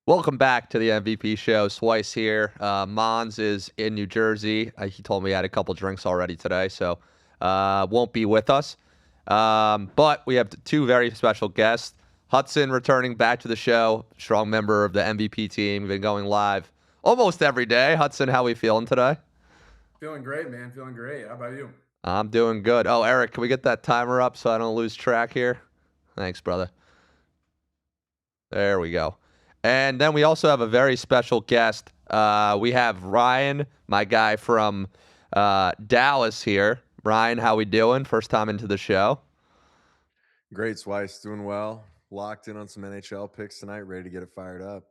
Welcome back to the MVP show. Swice here. Mons is in New Jersey. He told me he had a couple drinks already today, so won't be with us. But we have two very special guests. Hudson returning back to the show, strong member of the MVP team. Been going live almost every day. Hudson, how we feeling today? Feeling great, man. Feeling great. How about you? I'm doing good. Oh, Eric, can we get that timer up so I don't lose track here? Thanks, brother. There we go. And then we also have a very special guest. We have Ryan, my guy from Dallas here. Ryan, how we doing? First time into the show. Great, Swice. Doing well. Locked in on some NHL picks tonight, ready to get it fired up.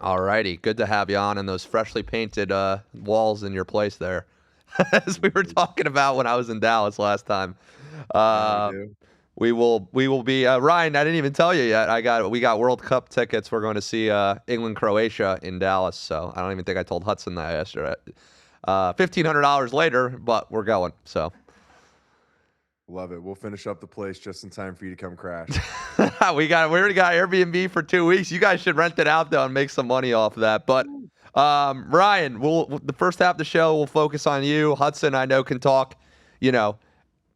All righty. Good to have you on and those freshly painted walls in your place there. As we were talking about when I was in Dallas last time. Yeah, we Uh, do. we will be Ryan, I didn't even tell you yet. We got World Cup tickets. We're going to see England Croatia in Dallas. So I don't even think I told Hudson that yesterday. $1,500 later, but we're going. So Love it. We'll finish up the place just in time for you to come crash. we already got Airbnb for 2 weeks. You guys should rent it out though and make some money off of that. But Ryan, the first half of the show we'll focus on you. Hudson, I know, can talk, you know,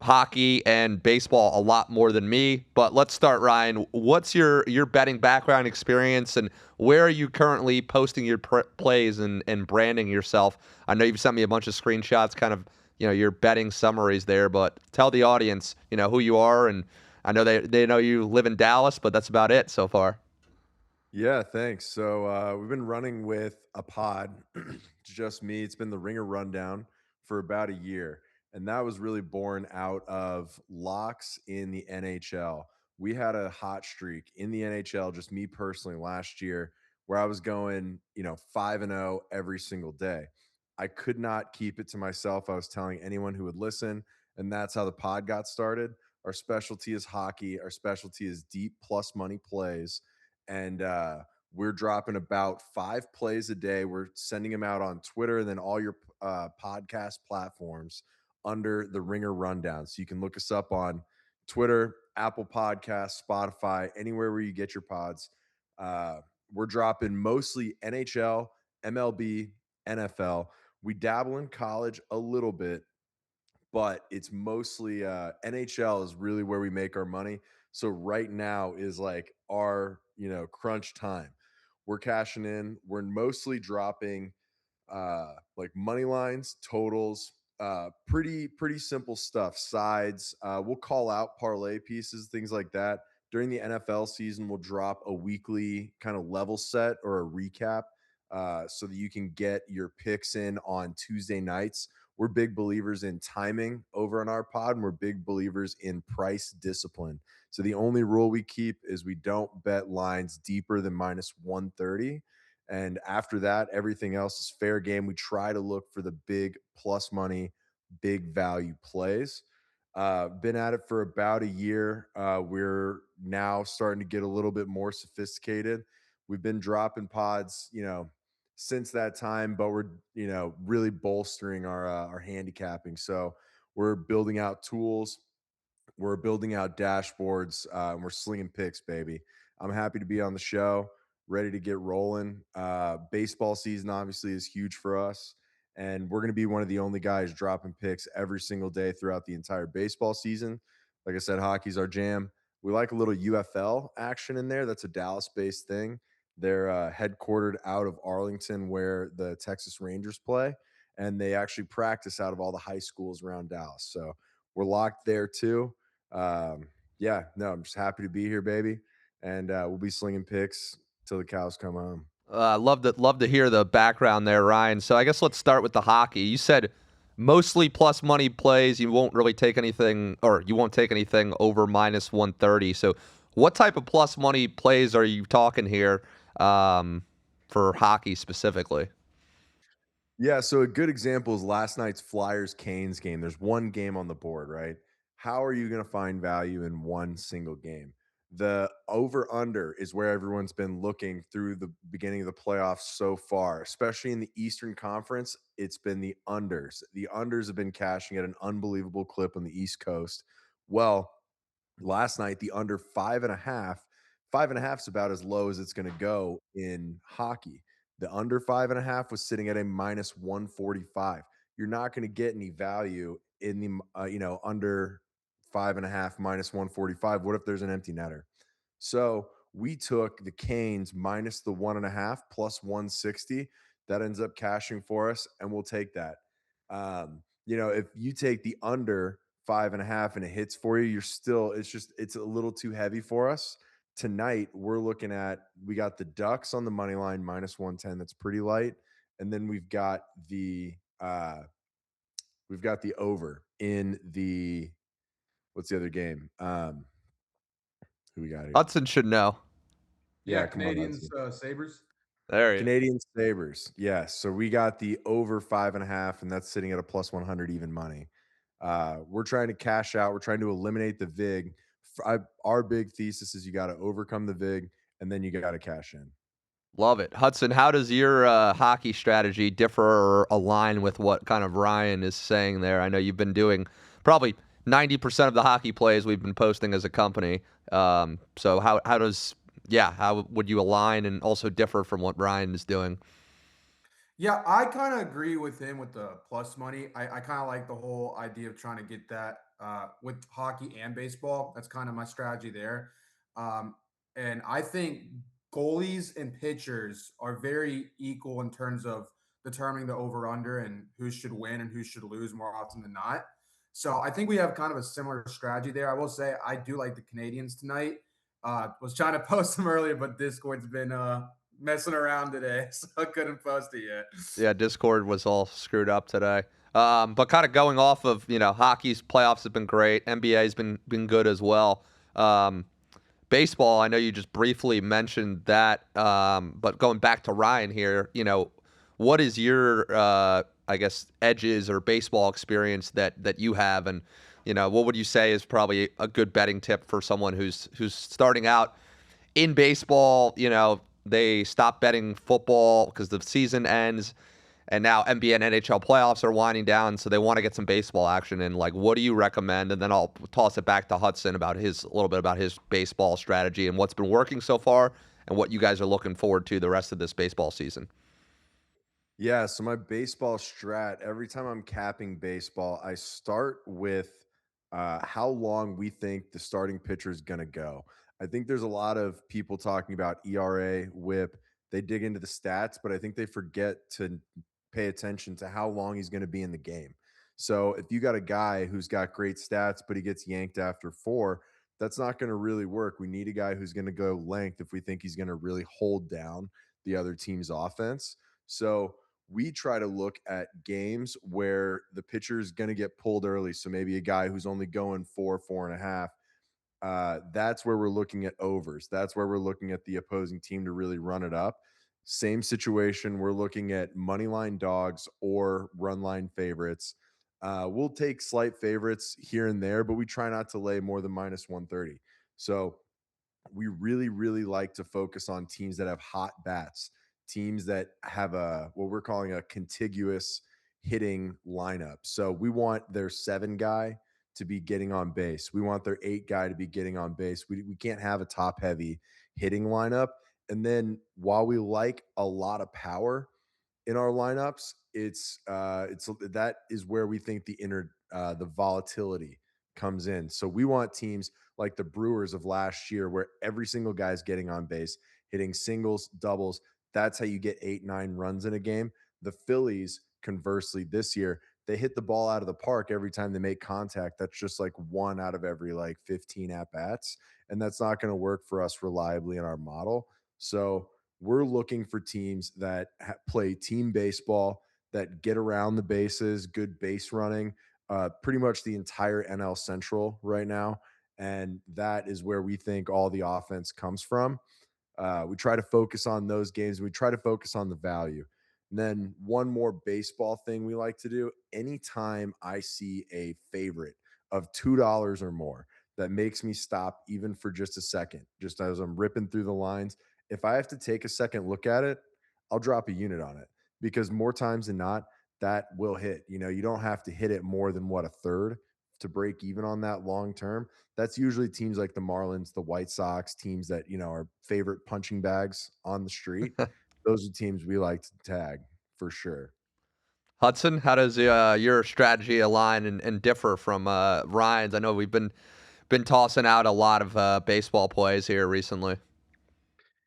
hockey and baseball a lot more than me. But let's start, Ryan. What's your betting background experience, and where are you currently posting your plays and branding yourself? I know you've sent me a bunch of screenshots, kind of, your betting summaries there, but tell the audience, who you are. And I know they know you live in Dallas, but that's about it so far. Yeah, thanks. So we've been running with a pod, just me. It's been the Ringer Rundown for about a year. And that was really born out of locks in the NHL. We had a hot streak in the NHL, just me personally, last year, where I was going, 5-0 every single day. I could not keep it to myself. I was telling anyone who would listen. And that's how the pod got started. Our specialty is hockey, our specialty is deep plus money plays, and we're dropping about 5 plays a day. We're sending them out on Twitter and then all your podcast platforms under the Ringer Rundown. So you can look us up on Twitter, Apple Podcasts, Spotify, anywhere where you get your pods. We're dropping mostly NHL, MLB, NFL. We dabble in college a little bit, but it's mostly NHL is really where we make our money. So right now is like our, crunch time. We're cashing in. We're mostly dropping like money lines, totals, pretty simple stuff. Sides. We'll call out parlay pieces, things like that. During the NFL season, we'll drop a weekly kind of level set or a recap, so that you can get your picks in on Tuesday nights. We're big believers in timing over on our pod, and we're big believers in price discipline. So the only rule we keep is we don't bet lines deeper than minus 130. And after that, everything else is fair game. We try to look for the big plus money, big value plays. Been at it for about a year. We're now starting to get a little bit more sophisticated. We've been dropping pods, since that time, but we're, really bolstering our handicapping. So we're building out tools, we're building out dashboards, and we're slinging picks, baby. I'm happy to be on the show, ready to get rolling. Baseball season obviously is huge for us, and we're going to be one of the only guys dropping picks every single day throughout the entire baseball season. Like I said, hockey's our jam. We like a little UFL action in there. That's a Dallas-based thing. They're headquartered out of Arlington, where the Texas Rangers play, and they actually practice out of all the high schools around Dallas. So we're locked there too. um, yeah, no, I'm just happy to be here, baby, and we'll be slinging picks till the cows come home. Love to hear the background there, Ryan. So I guess let's start with the hockey. You said mostly plus money plays. You won't really take anything, or you won't take anything over minus 130. So what type of plus money plays are you talking here, for hockey specifically? Yeah, so a good example is last night's Flyers Canes game. There's one game on the board, right? How are you going to find value in one single game? The over under is where everyone's been looking through the beginning of the playoffs so far, especially in the Eastern Conference. It's been the unders. The unders have been cashing at an unbelievable clip on the East Coast. Well, last night, the under 5.5 5.5 is about as low as it's going to go in hockey. The under 5.5 was sitting at a minus 145. You're not going to get any value in the under 5.5 minus 145. What if there's an empty netter? So we took the Canes minus the 1.5 plus 160. That ends up cashing for us, and we'll take that. If you take the under 5.5 and it hits for you, it's a little too heavy for us. Tonight, we got the Ducks on the money line minus 110. That's pretty light. And then we've got the over in what's the other game? Who we got here? Hudson should know. Yeah, Yeah, come on, Canadians, Hudson. Sabres. There you. Canadian Sabres. Yes. So we got the over 5.5, and that's sitting at a plus 100 even money. We're trying to cash out. We're trying to eliminate the VIG. Our big thesis is you got to overcome the VIG, and then you got to cash in. Love it. Hudson, how does your hockey strategy differ or align with what kind of Ryan is saying there? I know you've been doing probably 90% of the hockey plays we've been posting as a company. So how would you align and also differ from what Ryan is doing? Yeah, I kind of agree with him with the plus money. I kind of like the whole idea of trying to get that with hockey and baseball. That's kind of my strategy there. And I think goalies and pitchers are very equal in terms of determining the over under and who should win and who should lose more often than not. So I think we have kind of a similar strategy there. I will say I do like the Canadians tonight. Was trying to post them earlier, but Discord's been messing around today, so I couldn't post it yet. Yeah, Discord was all screwed up today. But kind of going off of, hockey's playoffs have been great. NBA's been good as well. Baseball, I know you just briefly mentioned that, but going back to Ryan here, what is your, I guess, edges or baseball experience that you have, and what would you say is probably a good betting tip for someone who's starting out in baseball? They stop betting football because the season ends, and now NBA and NHL playoffs are winding down, so they want to get some baseball action in. Like, what do you recommend? And then I'll toss it back to Hudson about a little bit about his baseball strategy and what's been working so far and what you guys are looking forward to the rest of this baseball season. Yeah, so my baseball strat, every time I'm capping baseball, I start with how long we think the starting pitcher is going to go. I think there's a lot of people talking about ERA, whip. They dig into the stats, but I think they forget to pay attention to how long he's going to be in the game. So if you got a guy who's got great stats, but he gets yanked after 4, that's not going to really work. We need a guy who's going to go length if we think he's going to really hold down the other team's offense. So we try to look at games where the pitcher is going to get pulled early. So maybe a guy who's only going 4.5. That's where we're looking at overs. That's where we're looking at the opposing team to really run it up. Same situation. We're looking at money line dogs or run line favorites. We'll take slight favorites here and there, but we try not to lay more than minus 130. So we really, really like to focus on teams that have hot bats, teams that have what we're calling a contiguous hitting lineup. So we want their 7 guy to be getting on base. We want their 8 guy to be getting on base. We can't have a top heavy hitting lineup. And then while we like a lot of power in our lineups, it's that is where we think the volatility comes in. So we want teams like the Brewers of last year, where every single guy's getting on base, hitting singles, doubles. That's how you get 8, 9 runs in a game. The Phillies, conversely, this year, they hit the ball out of the park every time they make contact. That's just like 1 out of every 15 at bats. And that's not going to work for us reliably in our model. So we're looking for teams that play team baseball, that get around the bases, good base running, pretty much the entire NL Central right now. And that is where we think all the offense comes from. We try to focus on those games. We try to focus on the value. And then one more baseball thing we like to do: anytime I see a favorite of $2 or more, that makes me stop even for just a second, just as I'm ripping through the lines. If I have to take a second look at it, I'll drop a unit on it, because more times than not, that will hit. You don't have to hit it more than what, a third to break even on that long term, that's usually teams like the Marlins, the White Sox, teams that, are favorite punching bags on the street. Those are teams we like to tag for sure. Hudson, how does your strategy align and differ from Ryan's? I know we've been tossing out a lot of baseball plays here recently.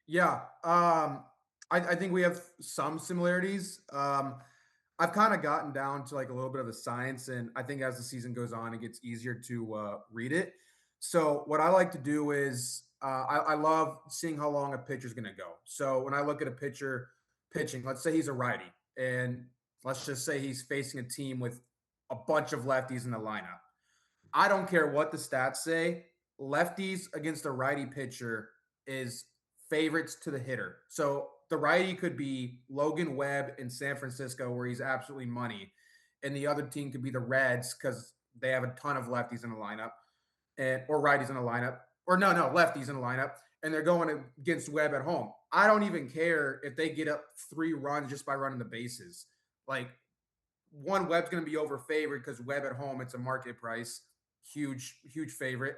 Yeah, I think we have some similarities. I've kind of gotten down to like a little bit of the science, and I think as the season goes on, it gets easier to read it. So what I like to do is I love seeing how long a pitcher's going to go. So when I look at a pitcher pitching, let's say he's a righty, and let's just say he's facing a team with a bunch of lefties in the lineup. I don't care what the stats say. Lefties against a righty pitcher is favorites to the hitter. So the righty could be Logan Webb in San Francisco, where he's absolutely money, and the other team could be the Reds because they have a ton of lefties in the lineup, and or righties in the lineup, or no lefties in the lineup, and they're going against Webb at home. I don't even care if they get up 3 runs just by running the bases. Like one, Webb's going to be over favored because Webb at home, it's a market price, huge favorite.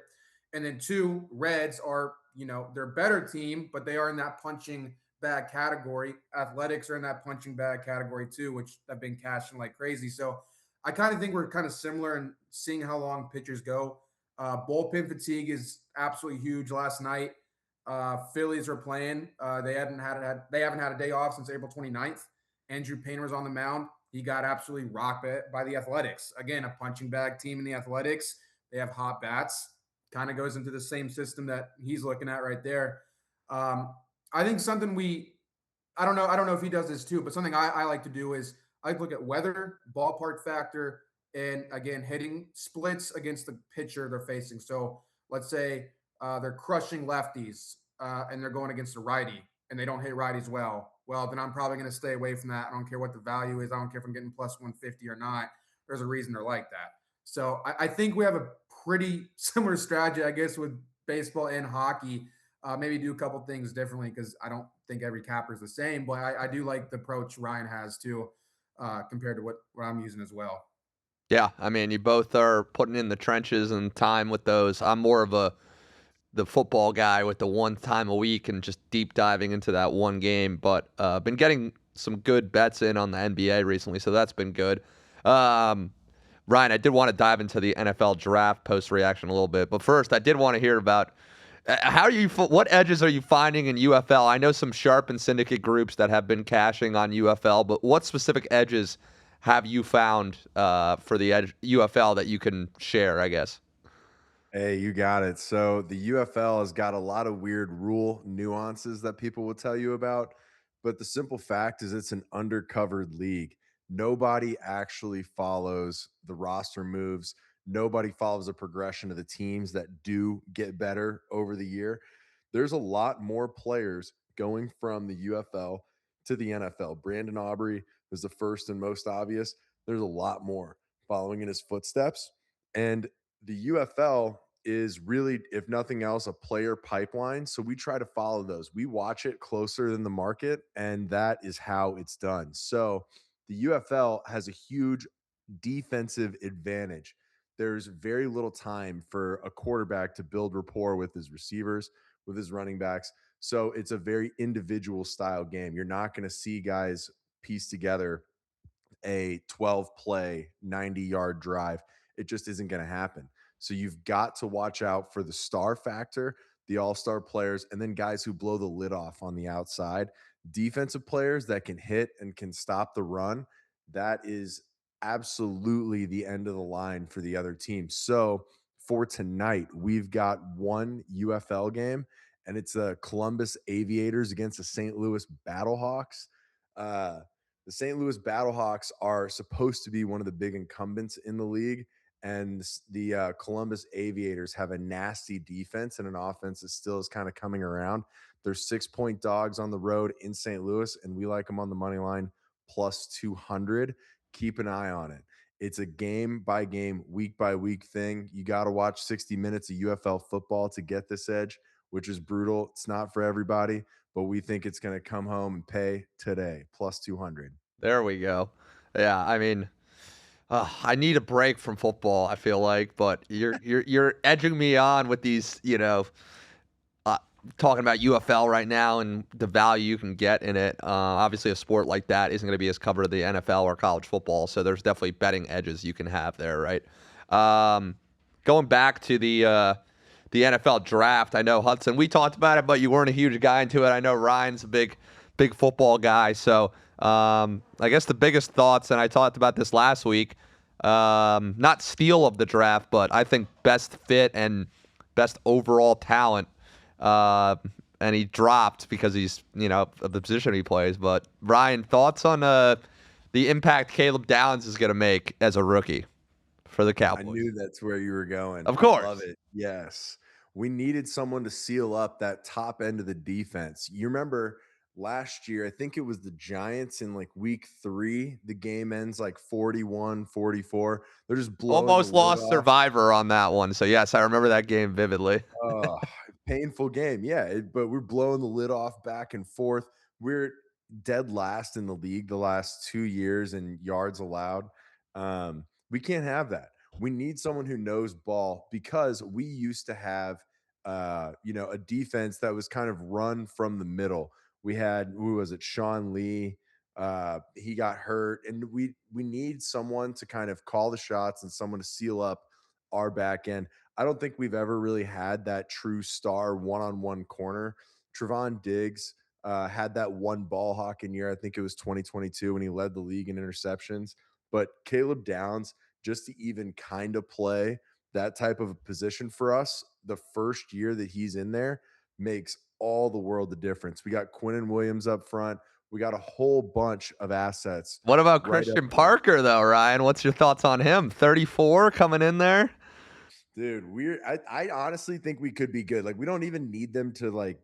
And then two, Reds are, they're a better team, but they are in that punching bag category. Athletics are in that punching bag category too, which have been cashing like crazy. So I kind of think we're kind of similar in seeing how long pitchers go. Bullpen fatigue is absolutely huge. Last night, Phillies were playing. They haven't had a day off since April 29th. Andrew Painter was on the mound. He got absolutely rocked by the Athletics. Again, a punching bag team in the Athletics. They have hot bats. Kind of goes into the same system that he's looking at right there. I think something I don't know if he does this too, but something I like to do is I look at weather, ballpark factor, and again, hitting splits against the pitcher they're facing. So let's say they're crushing lefties and they're going against a righty and they don't hit righties well. Well, then I'm probably going to stay away from that. I don't care what the value is. I don't care if I'm getting plus 150 or not. There's a reason they're like that. So I think we have a pretty similar strategy, I guess, with baseball and hockey. Maybe do a couple things differently because I don't think every capper is the same. But I do like the approach Ryan has too, compared to what I'm using as well. Yeah, I mean, you both are putting in the trenches and time with those. I'm more of the football guy with the one time a week and just deep diving into that one game. But been getting some good bets in on the NBA recently, so that's been good. Um, Ryan, I did want to dive into the NFL draft post reaction a little bit, but first, I did want to hear about how are you. What edges are you finding in UFL? I know some sharp and syndicate groups that have been cashing on UFL, but what specific edges have you found for the UFL that you can share? I guess. Hey, you got it. So the UFL has got a lot of weird rule nuances that people will tell you about, but the simple fact is it's an undercovered league. Nobody actually follows the roster moves. Nobody follows the progression of the teams that do get better over the year. There's a lot more players going from the UFL to the NFL. Brandon Aubrey was the first and most obvious. There's a lot more following in his footsteps. And the UFL is really, if nothing else, a player pipeline. So we try to follow those. We watch it closer than the market, and that is how it's done. So the UFL has a huge defensive advantage. There's very little time for a quarterback to build rapport with his receivers, with his running backs. So it's a very individual style game. You're not going to see guys piece together a 12 play, 90-yard drive. It just isn't going to happen. So you've got to watch out for the star factor, the all-star players, and then guys who blow the lid off on the outside. Defensive players that can hit and can stop the run. That is absolutely the end of the line for the other team. So for tonight, we've got one UFL game, and it's the Columbus Aviators against the St. Louis Battlehawks. Uh, the St. Louis Battlehawks are supposed to be one of the big incumbents in the league, and the Columbus Aviators have a nasty defense and an offense that still is kind of coming around. They're 6-point dogs on the road in St. Louis, and we like them on the money line plus 200. Keep an eye on it. It's a game by game, week by week thing. You got to watch 60 minutes of UFL football to get this edge, which is brutal. It's not for everybody, but we think it's going to come home and pay today, plus 200. There we go. Yeah, I mean, I need a break from football, I feel like, but you're edging me on with these, uh, talking about UFL right now and the value you can get in it. Obviously, a sport like that isn't going to be as covered as the NFL or college football, so there's definitely betting edges you can have there, right? Um, Going back to the NFL draft, I know Hudson, we talked about it, but you weren't a huge guy into it. I know Ryan's a big football guy, so I guess the biggest thoughts, and I talked about this last week, not steal of the draft, but I think best fit and best overall talent. And he dropped because he's, of the position he plays. But Ryan, thoughts on the impact Caleb Downs is going to make as a rookie for the I Cowboys? knew that's where you were going. Of I love course. it. Yes. We needed someone to seal up that top end of the defense. You remember last year, I think it was the Giants in like week 3, the game ends like 41-44. They're just blowing the Almost lid lost off. Survivor on that one. So, yes, I remember that game vividly. Oh, painful game. Yeah, but we're blowing the lid off back and forth. We're dead last in the league the last 2 years in yards allowed. We can't have that. We need someone who knows ball because we used to have, a defense that was kind of run from the middle. We had, who was it? Sean Lee. He got hurt, and we need someone to kind of call the shots and someone to seal up our back end. I don't think we've ever really had that true star one-on-one corner. Trevon Diggs had that one ball hawking year. I think it was 2022 when he led the league in interceptions. But Caleb Downs, just to even kind of play that type of a position for us, the first year that he's in there makes all the world of difference. We got Quinnen Williams up front. We got a whole bunch of assets. What about Right up Christian front. Parker, though, Ryan? What's your thoughts on him? 34 coming in there? Dude, I honestly think we could be good. Like, we don't even need them to like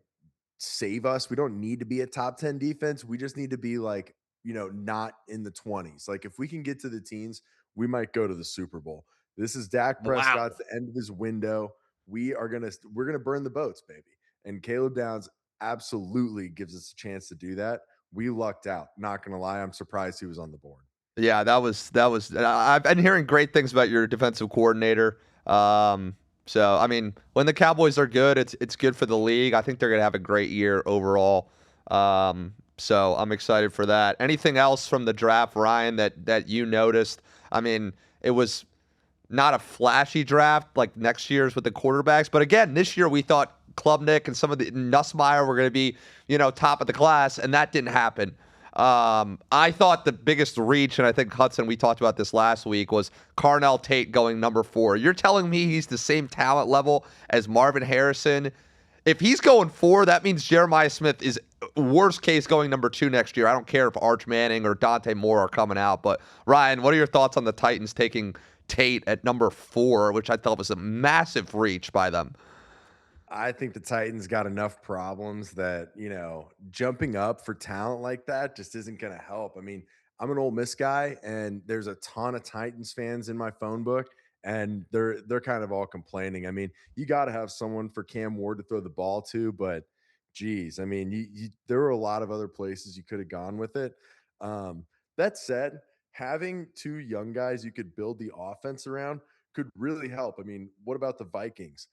save us. We don't need to be a top 10 defense. We just need to be like, not in the 20s. Like, if we can get to the teens, we might go to the Super Bowl. This is Dak Wow. Prescott's the end of his window. We're gonna burn the boats, baby. And Caleb Downs absolutely gives us a chance to do that. We lucked out. Not gonna lie, I'm surprised he was on the board. Yeah, that was. I've been hearing great things about your defensive coordinator. So I mean, when the Cowboys are good, it's good for the league. I think they're gonna have a great year overall. So I'm excited for that. Anything else from the draft, Ryan, that you noticed? I mean, it was not a flashy draft like next year's with the quarterbacks, but again, this year we thought Klubnik and some of the Nussmeier were going to be, top of the class, and that didn't happen. I thought the biggest reach, and I think Hudson, we talked about this last week, was Carnell Tate going number 4. You're telling me he's the same talent level as Marvin Harrison? If he's going 4, that means Jeremiah Smith is worst case going number 2 next year. I don't care if Arch Manning or Dante Moore are coming out. But Ryan, what are your thoughts on the Titans taking Tate at number 4, which I thought was a massive reach by them? I think the Titans got enough problems that, jumping up for talent like that just isn't going to help. I mean, I'm an Ole Miss guy and there's a ton of Titans fans in my phone book and they're kind of all complaining. I mean, you got to have someone for Cam Ward to throw the ball to, but geez, I mean, there were a lot of other places you could have gone with it. That said, having 2 young guys you could build the offense around could really help. I mean, what about the Vikings?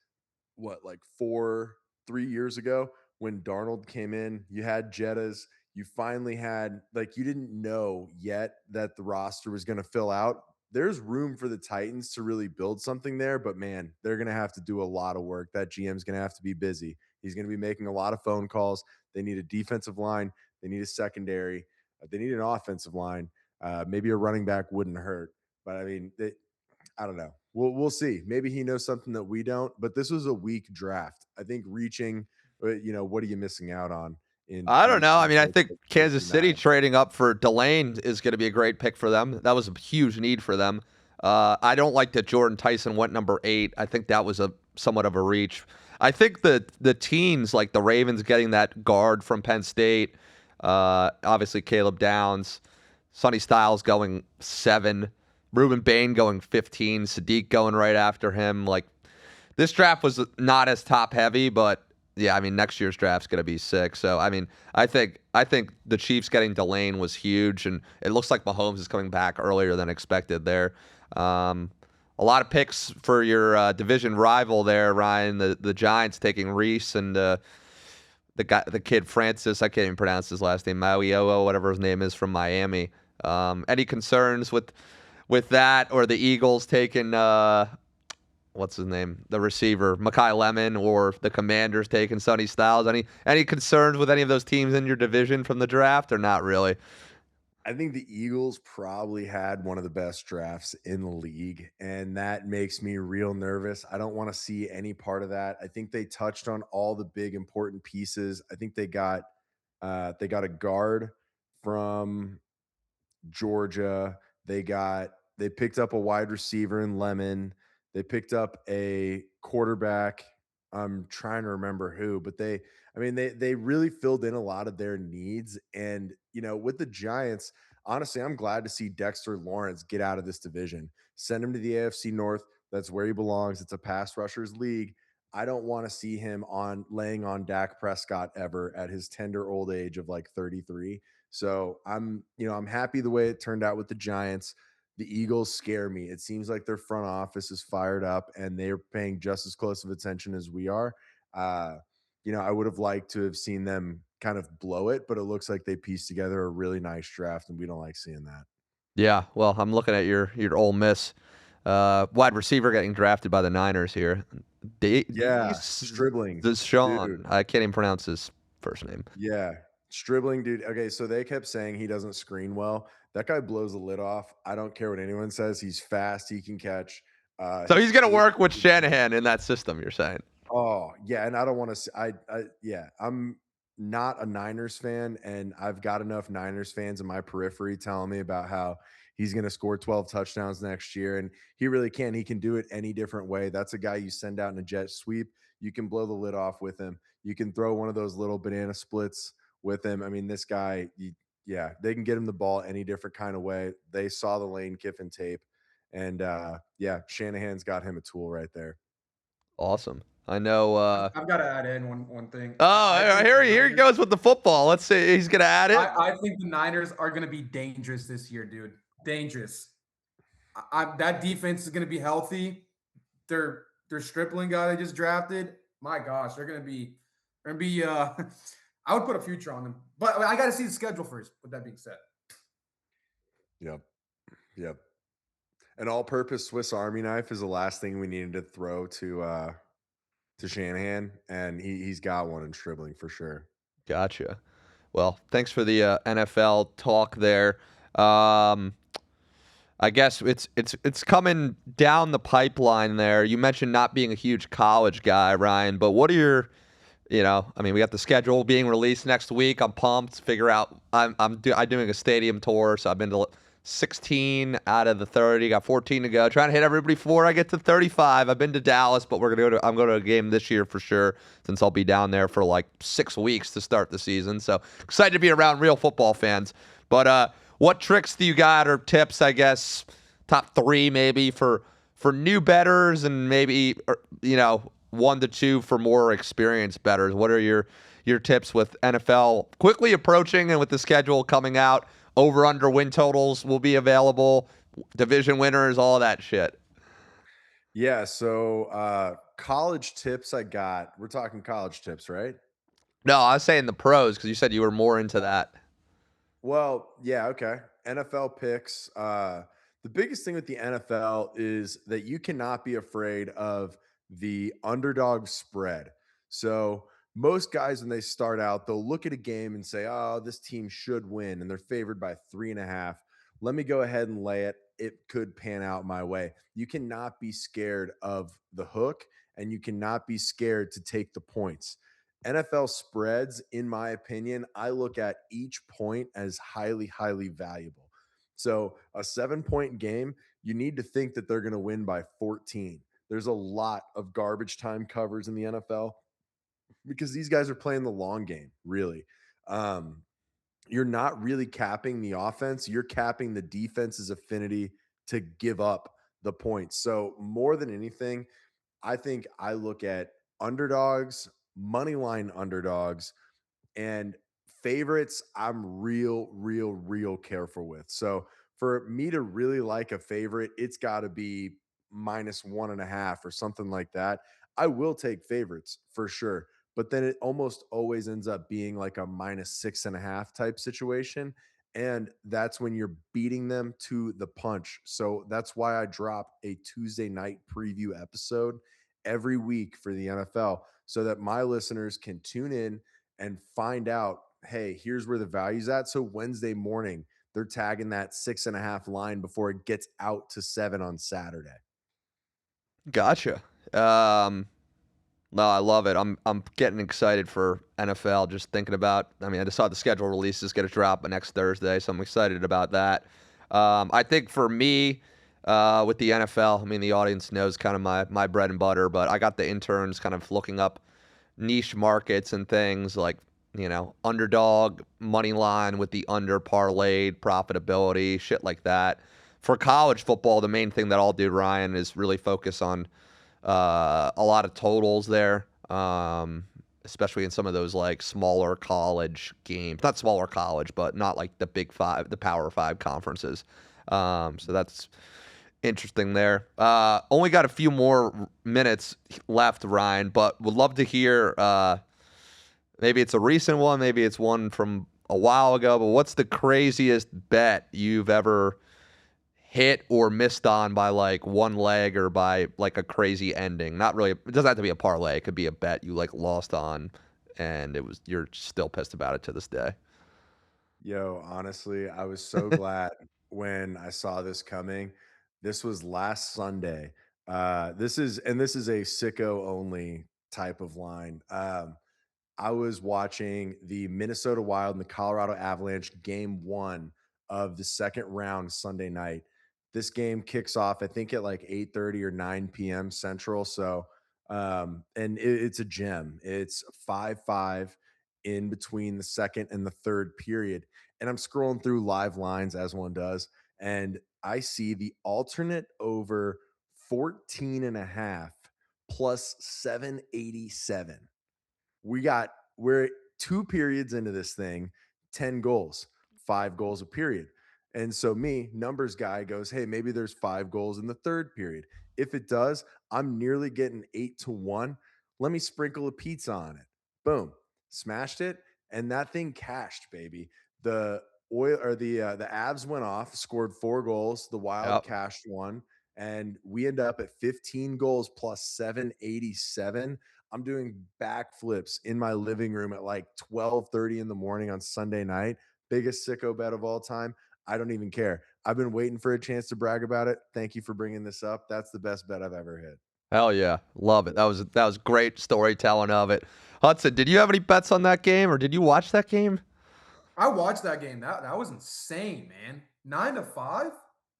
What, like 3 years ago when Darnold came in, you had Jettas. You finally had, like, you didn't know yet that the roster was going to fill out. There's room for the Titans to really build something there, but man, they're going to have to do a lot of work. That GM's going to have to be busy. He's going to be making a lot of phone calls. They need a defensive line. They need a secondary. They need an offensive line. Maybe a running back wouldn't hurt. But I mean, I don't know. We'll see. Maybe he knows something that we don't. But this was a weak draft. I think reaching, what are you missing out on I in don't these know. I mean, I contracts think that makes Kansas you City mad? trading up for Delane is going to be a great pick for them. That was a huge need for them. I don't like that Jordan Tyson went number 8. I think that was a somewhat of a reach. I think the teens, like the Ravens getting that guard from Penn State, obviously Caleb Downs, Sonny Styles going 7, Ruben Bain going 15, Sadiq going right after him. Like, this draft was not as top heavy, but Yeah, I mean next year's draft's gonna be sick. So I mean, I think the Chiefs getting Delane was huge, and it looks like Mahomes is coming back earlier than expected there. Um, a lot of picks for your division rival there, Ryan. The Giants taking Reese and the kid Francis. I can't even pronounce his last name. Mauioo, whatever his name is, from Miami. Any concerns with that, or the Eagles taking what's his name, the receiver, Mekhi Lemon, or the Commanders taking Sonny Styles? Any concerns with any of those teams in your division from the draft, or not really? I think the Eagles probably had one of the best drafts in the league, and that makes me real nervous. I don't want to see any part of that. I think they touched on all the big important pieces. I think they got a guard from Georgia. They picked up a wide receiver in Lemon. They picked up a quarterback. I'm trying to remember who, but they really filled in a lot of their needs. And with the Giants, honestly, I'm glad to see Dexter Lawrence get out of this division. Send him to the AFC North. That's where he belongs. It's a pass rushers league. I don't want to see him on laying on Dak Prescott ever at his tender old age of like 33. So I'm happy the way it turned out with the Giants. The Eagles scare me. It seems like their front office is fired up and they're paying just as close of attention as we are. Uh, I would have liked to have seen them kind of blow it, but it looks like they pieced together a really nice draft, and we don't like seeing that. Yeah, well, I'm looking at your Ole Miss wide receiver getting drafted by the Niners here. Yeah, Stribling, Deshaun. dude. I can't even pronounce his first name. Yeah, Stribling, dude. Okay, so they kept saying he doesn't screen well. That guy blows the lid off. I don't care what anyone says. He's fast. He can catch. So His he's gonna tape. work with Shanahan in that system. You're saying? Oh, yeah, and I don't wanna yeah, I'm not a Niners fan, and I've got enough Niners fans in my periphery telling me about how he's gonna score 12 touchdowns next year, and he really can. He can do it any different way. That's a guy you send out in a jet sweep, you can blow the lid off with him. You can throw one of those little banana splits with him. I mean, this guy, yeah, they can get him the ball any different kind of way. They saw the Lane Kiffin tape, and, yeah, Shanahan's got him a tool right there. Awesome. I know. I've got to add in one thing. I Oh, think the here he Niners. goes with the football. Let's see. He's gonna add it. I think the Niners are going to be dangerous this year, dude. Dangerous. That defense is going to be healthy. Their Stripling guy they just drafted. My gosh, they're going to be. They're going to be. I would put a future on them, but I got to see the schedule first. With that being said, Yep. Yep. An all-purpose Swiss Army knife is the last thing we needed to throw to Shanahan, and he's got one in Stribling for sure. Gotcha. Well, thanks for the NFL talk there. Um, I guess it's coming down the pipeline there. You mentioned not being a huge college guy, Ryan, but what are your, I mean, we got the schedule being released next week. I'm pumped to figure out. I'm doing a stadium tour, so I've been to 16 out of the 30. Got 14 to go. Trying to hit everybody before I get to 35. I've been to Dallas, but I'm going to a game this year for sure, since I'll be down there for like 6 weeks to start the season. So excited to be around real football fans. But what tricks do you got, or tips, I guess, top three maybe for new bettors, and maybe, 1 to 2 for more experienced bettors? What are your tips with NFL quickly approaching and with the schedule coming out? Over under win totals will be available. Division winners, all that shit. Yeah, so college tips I got. We're talking college tips, right? No, I was saying the pros because you said you were more into that. Well, yeah, okay. NFL picks. The biggest thing with the NFL is that you cannot be afraid of the underdog spread. So most guys, when they start out, they'll look at a game and say, "Oh, this team should win," and they're favored by 3.5. Let me go ahead and lay it. It could pan out my way. You cannot be scared of the hook, and you cannot be scared to take the points. NFL spreads, in my opinion, I look at each point as highly, highly valuable. So a 7 point game, you need to think that they're going to win by 14. There's a lot of garbage time covers in the NFL because these guys are playing the long game, really. Um, you're not really capping the offense, you're capping the defense's affinity to give up the points. So more than anything, I think I look at underdogs. money line underdogs, and favorites I'm real careful with. So for me to really like a favorite, it's got to be -1.5 or something like that. I will take favorites for sure, but then it almost always ends up being like a -6.5 type situation. And that's when you're beating them to the punch. So that's why I drop a Tuesday night preview episode every week for the NFL so that my listeners can tune in and find out, hey, here's where the value's at. So Wednesday morning, they're tagging that 6.5 line before it gets out to 7 on Saturday. Gotcha. No, I love it. I'm getting excited for NFL. Just thinking about. I mean, I just saw the schedule releases get a drop next Thursday, so I'm excited about that. I think for me, with the NFL, I mean, the audience knows kind of my bread and butter, but I got the interns kind of looking up niche markets and things like underdog money line with the under parlayed profitability, shit like that. For college football, the main thing that I'll do, Ryan, is really focus on a lot of totals there, especially in some of those like smaller college games. Not smaller college, but not like the Big Five, the Power Five conferences. So that's interesting there. Only got a few more minutes left, Ryan, but would love to hear. Maybe it's a recent one, maybe it's one from a while ago. But what's the craziest bet you've ever hit or missed on by like one leg or by like a crazy ending? Not really. It doesn't have to be a parlay. It could be a bet you like lost on, and you're still pissed about it to this day. Yo, honestly, I was so glad when I saw this coming. This was last Sunday. This is a sicko only type of line. I was watching the Minnesota Wild and the Colorado Avalanche game one of the second round Sunday night. This game kicks off, I think, at like 8:30 or 9 p.m. Central. So, and it's a gem. It's 5-5 in between the second and the third period. And I'm scrolling through live lines as one does. And I see the alternate over 14 and a half plus 787. We're 2 periods into this thing, 10 goals, 5 goals a period. And so me, numbers guy, goes, hey, maybe there's 5 goals in the third period. If it does, I'm nearly getting 8-1. Let me sprinkle a pizza on it. Boom. Smashed it. And that thing cashed, baby. The the Avs went off, scored 4 goals. The Wild Yep. cashed one. And we end up at 15 goals plus 787. I'm doing backflips in my living room at like 12:30 in the morning on Sunday night. Biggest sicko bet of all time. I don't even care. I've been waiting for a chance to brag about it. Thank you for bringing this up. That's the best bet I've ever hit. Hell yeah, love it. That was great storytelling of it. Hudson, did you have any bets on that game, or did you watch that game? I watched that game. That was insane, man. 9-5?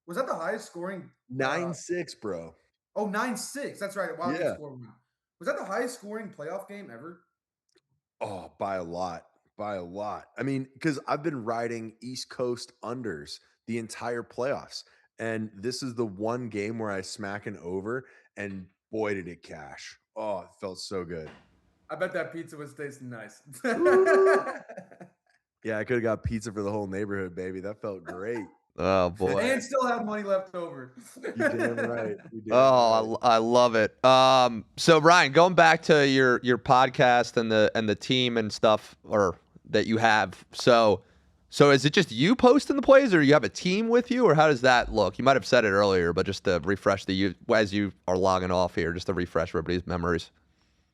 Was that the highest scoring? 9-6, bro. Oh, 9-6. That's right. Wild did Yeah. score one. Was that the highest scoring playoff game ever? Oh, by a lot. By a lot. I mean, because I've been riding East Coast unders the entire playoffs. And this is the one game where I smack an over, and boy, did it cash. Oh, it felt so good. I bet that pizza was tasting nice. Yeah, I could have got pizza for the whole neighborhood, baby. That felt great. Oh boy. And still have money left over. You damn right. You damn right. Oh, I love it. So Ryan, going back to your podcast and the team and stuff, or that you have. So is it just you posting the plays, or you have a team with you, or how does that look? You might have said it earlier, but just to refresh as you are logging off here, just to refresh everybody's memories.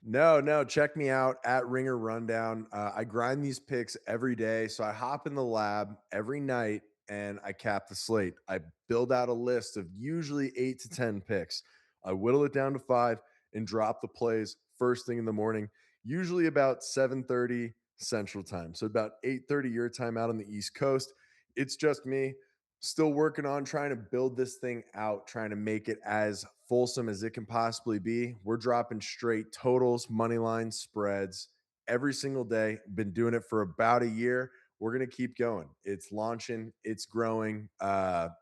No. Check me out at Ringer Rundown. I grind these picks every day. So I hop in the lab every night and I cap the slate. I build out a list of usually 8 to 10 picks. I whittle it down to 5 and drop the plays first thing in the morning, usually about 7:30 Central Time. So about 8:30 your time out on the East Coast. It's just me still working on trying to build this thing out, trying to make it as fulsome as it can possibly be. We're dropping straight totals, money lines, spreads every single day. Been doing it for about a year. We're going to keep going. It's launching, it's growing.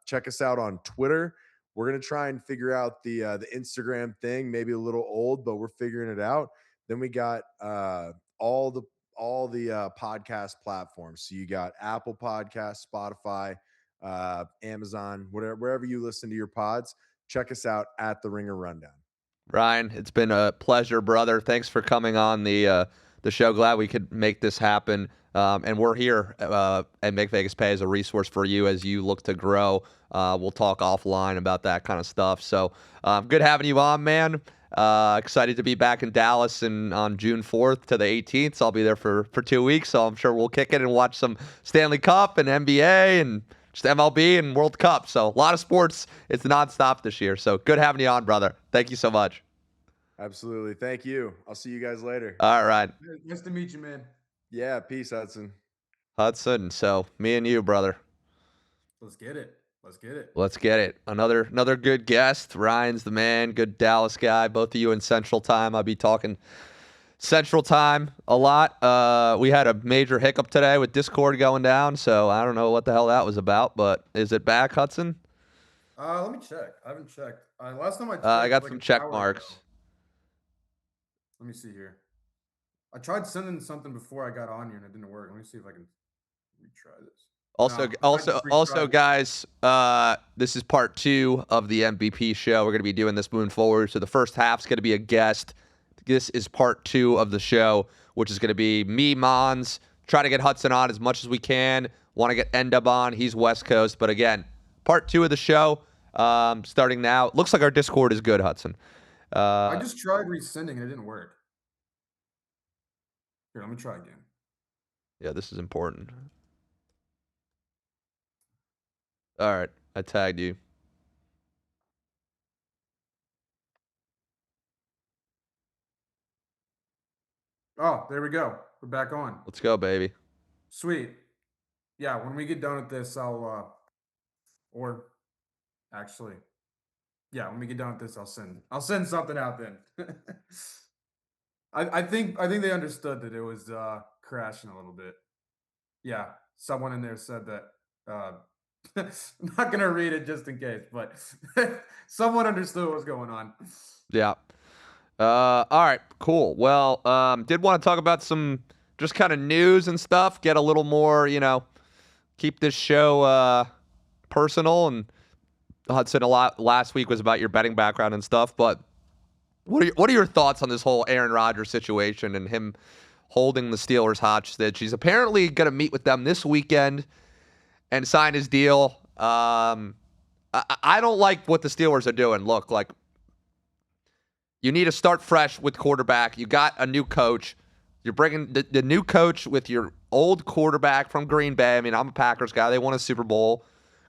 Check us out on Twitter. We're going to try and figure out the Instagram thing, maybe a little old, but we're figuring it out. Then we got all the podcast platforms. So you got Apple Podcasts, Spotify, Amazon, wherever you listen to your pods. Check us out at the Ringer Rundown. Ryan, it's been a pleasure, brother. Thanks for coming on the show. Glad we could make this happen. And we're here at Make Vegas Pay as a resource for you as you look to grow. We'll talk offline about that kind of stuff. So good having you on, man. Excited to be back in Dallas on June 4th to the 18th. So I'll be there for 2 weeks. So I'm sure we'll kick it and watch some Stanley Cup and NBA and just MLB and World Cup. So a lot of sports. It's nonstop this year. So good having you on, brother. Thank you so much. Absolutely. Thank you. I'll see you guys later. All right. Nice to meet you, man. Yeah. Peace, Hudson. Hudson. So me and you, brother. Let's get it. Let's get it. Let's get it. Another good guest. Ryan's the man. Good Dallas guy. Both of you in Central Time. I'll be talking Central Time a lot. We had a major hiccup today with Discord going down, so I don't know what the hell that was about, but is it back, Hudson? Let me check. I haven't checked. Last time I checked, I got was some like an check hour marks. ago. Let me see here. I tried sending something before I got on here and it didn't work. Let me see if I can retry this. Also, No, I just also, retried it. guys, this is part 2 of the m.v.p. show. We're going to be doing this moving forward. So the first half's going to be a guest. This is part 2 of the show, which is going to be me, Mons. Try to get Hudson on as much as we can. Want to get N-Dub on. He's West Coast. But again, part 2 of the show starting now. Looks like our Discord is good, Hudson. I just tried resending and it didn't work. Here, let me try again. Yeah, this is important. All right, I tagged you. Oh, there we go. We're back on. Let's go, baby. Sweet. Yeah, when we get done with this, or actually, yeah, when we get done with this, I'll send something out then. I think they understood that it was crashing a little bit. Yeah, someone in there said that. I'm not gonna read it just in case, but someone understood what was going on. Yeah. All right, cool. Well, did want to talk about some just kind of news and stuff, get a little more, keep this show personal. And Hudson, a lot last week was about your betting background and stuff, but what are your thoughts on this whole Aaron Rodgers situation and him holding the Steelers hostage? He's apparently going to meet with them this weekend and sign his deal. I don't like what the Steelers are doing. Look, like, you need to start fresh with quarterback. You got a new coach. You're bringing the new coach with your old quarterback from Green Bay. I mean, I'm a Packers guy. They won a Super Bowl.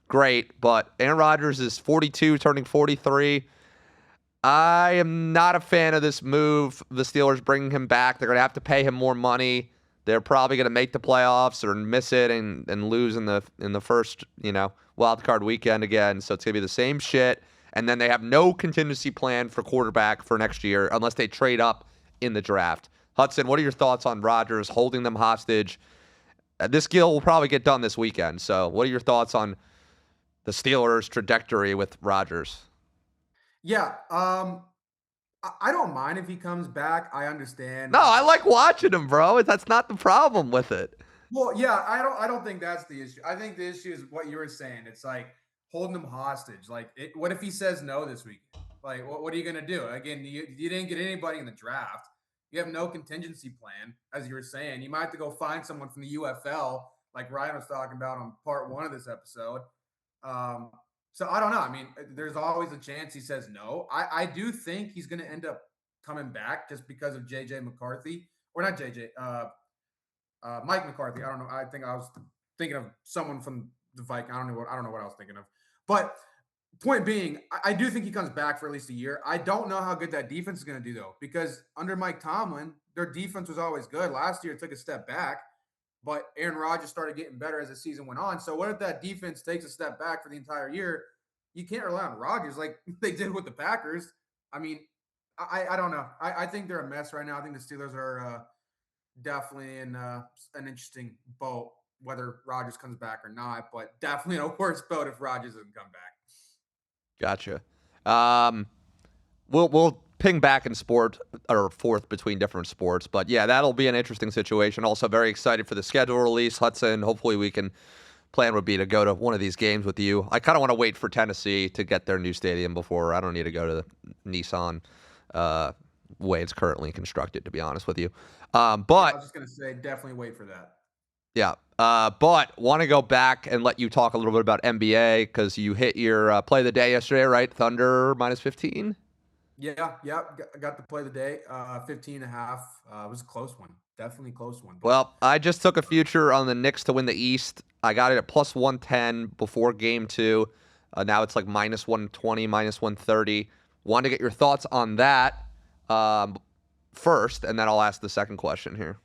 Great. But Aaron Rodgers is 42, turning 43. I am not a fan of this move. The Steelers bringing him back. They're going to have to pay him more money. They're probably going to make the playoffs or miss it and lose in the first, wild card weekend again. So it's going to be the same shit. And then they have no contingency plan for quarterback for next year unless they trade up in the draft. Hudson, what are your thoughts on Rodgers holding them hostage? This deal will probably get done this weekend. So what are your thoughts on the Steelers' trajectory with Rodgers? Yeah, I don't mind if he comes back. I understand. No, I like watching him, bro. That's not the problem with it. Well, yeah, I don't think that's the issue. I think the issue is what you were saying. It's like holding him hostage. Like, what if he says no this week? Like, what are you gonna do? Again, you didn't get anybody in the draft. You have no contingency plan, as you were saying. You might have to go find someone from the UFL, like Ryan was talking about on part 1 of this episode. Um, so I don't know. I mean, there's always a chance he says no. I do think he's going to end up coming back just because of JJ McCarthy, or not JJ, Mike McCarthy. I don't know. I think I was thinking of someone from the Viking. I don't know what I was thinking of. But point being, I do think he comes back for at least a year. I don't know how good that defense is going to do though, because under Mike Tomlin, their defense was always good. Last year, it took a step back. But Aaron Rodgers started getting better as the season went on. So what if that defense takes a step back for the entire year? You can't rely on Rodgers like they did with the Packers. I mean, I don't know. I think they're a mess right now. I think the Steelers are definitely in an interesting boat, whether Rodgers comes back or not. But definitely in a worse boat if Rodgers doesn't come back. Gotcha. We'll ping back and forth between different sports. But yeah, that'll be an interesting situation. Also, very excited for the schedule release. Hudson, hopefully we can. Plan would be to go to one of these games with you. I kind of want to wait for Tennessee to get their new stadium before. I don't need to go to the Nissan way it's currently constructed, to be honest with you. I But was just gonna say, definitely wait for that. yeah, but want to go back and let you talk a little bit about NBA because you hit your play of the day yesterday, right? Thunder minus 15. Yeah, got to play the day. 15.5. It was a close one. Definitely a close one. But Well, I just took a future on the Knicks to win the East. I got it at plus 110 before game 2. Now it's like minus 120, minus 130. Want to get your thoughts on that first, and then I'll ask the second question here.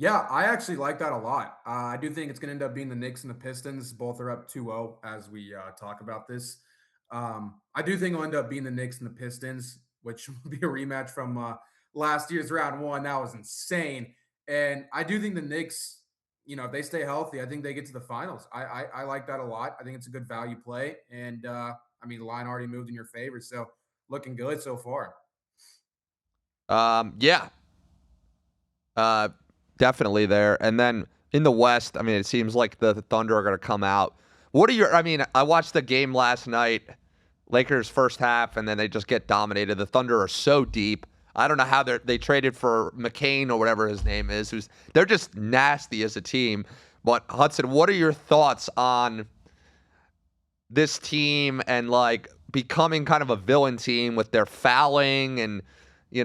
yeah, I actually like that a lot. I do think it's going to end up being the Knicks and the Pistons. Both are up 2-0 as we talk about this. I do think it'll end up being the Knicks and the Pistons, which will be a rematch from last year's round one. That was insane. And I do think the Knicks, if they stay healthy, I think they get to the finals. I like that a lot. I think it's a good value play. And the line already moved in your favor. So looking good so far. Yeah, definitely there. And then in the West, I mean, it seems like the Thunder are going to come out. I watched the game last night, Lakers first half, and then they just get dominated. The Thunder are so deep. I don't know how they traded for McCain or whatever his name is. They're just nasty as a team. But Hudson, what are your thoughts on this team and like becoming kind of a villain team with their fouling and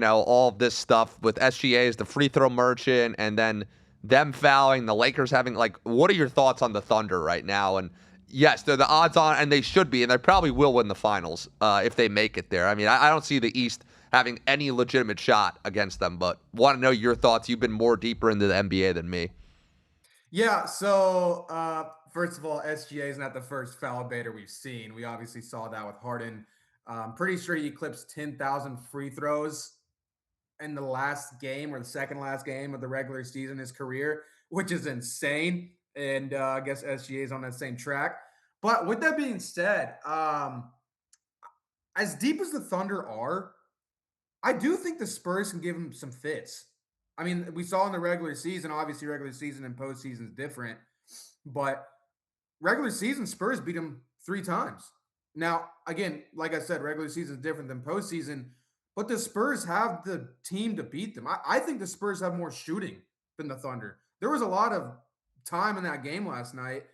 all of this stuff with SGA as the free throw merchant and then them fouling, the Lakers having what are your thoughts on the Thunder right now? And yes, they're the odds on, and they should be, and they probably will win the finals if they make it there. I mean, I don't see the East having any legitimate shot against them, but want to know your thoughts. You've been more deeper into the NBA than me. Yeah, so first of all, SGA is not the first foul baiter we've seen. We obviously saw that with Harden. Pretty sure he eclipsed 10,000 free throws in the last game or the second last game of the regular season in his career, which is insane. And I guess SGA is on that same track. But with that being said, as deep as the Thunder are, I do think the Spurs can give him some fits. I mean, we saw in the regular season, obviously regular season and postseason is different, but regular season Spurs beat him 3 times. Now, again, like I said, regular season is different than postseason, but the Spurs have the team to beat them. I think the Spurs have more shooting than the Thunder. There was a lot of time in that game last night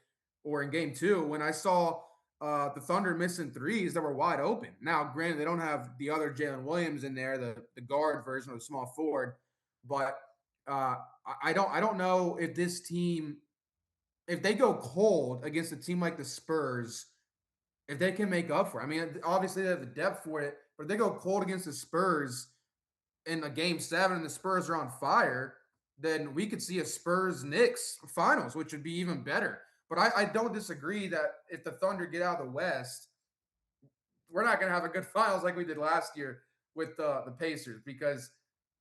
or in game 2 when I saw the Thunder missing threes that were wide open. Now, granted, they don't have the other Jalen Williams in there, the guard version of the small forward, but I don't know if this team, if they go cold against a team like the Spurs, if they can make up for it. I mean, obviously they have the depth for it, but if they go cold against the Spurs in a game 7 and the Spurs are on fire, then we could see a Spurs Knicks finals, which would be even better. But I don't disagree that if the Thunder get out of the West, we're not going to have a good finals like we did last year with the Pacers, because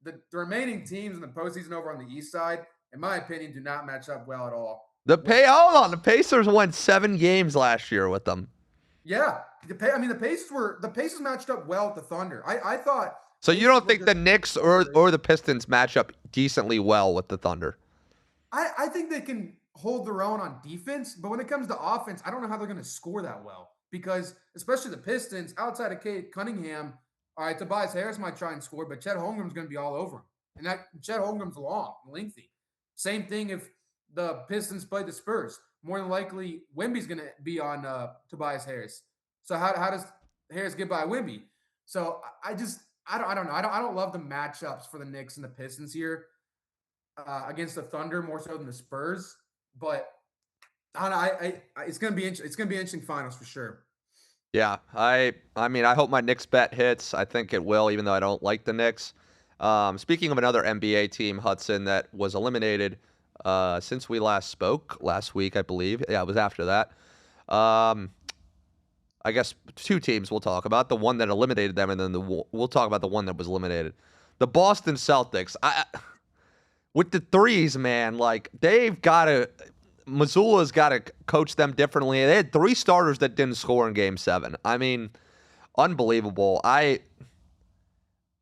the remaining teams in the postseason over on the East side, in my opinion, do not match up well at all. Hold on, the Pacers won 7 games last year with them. Yeah, the Pacers matched up well with the Thunder. I thought. So you don't think the Knicks or the Pistons match up decently well with the Thunder? I think they can hold their own on defense, but when it comes to offense, I don't know how they're going to score that well, because especially the Pistons, outside of Kate Cunningham, all right, Tobias Harris might try and score, but Chet Holmgren's going to be all over him, and that Chet Holmgren's long, lengthy. Same thing if the Pistons play the Spurs. More than likely, Wemby's going to be on Tobias Harris. So how does Harris get by Wemby? So I don't know. I don't love the matchups for the Knicks and the Pistons here against the Thunder more so than the Spurs. But I don't know. It's gonna be interesting finals for sure. Yeah, I mean, I hope my Knicks bet hits. I think it will, even though I don't like the Knicks. Speaking of another NBA team, Hudson, that was eliminated since we last spoke last week, I believe. Yeah, it was after that. I guess 2 teams we'll talk about. The one that eliminated them, and then we'll talk about the one that was eliminated. The Boston Celtics. With the threes, man, they've got to – Missoula's got to coach them differently. They had 3 starters that didn't score in Game 7. I mean, unbelievable.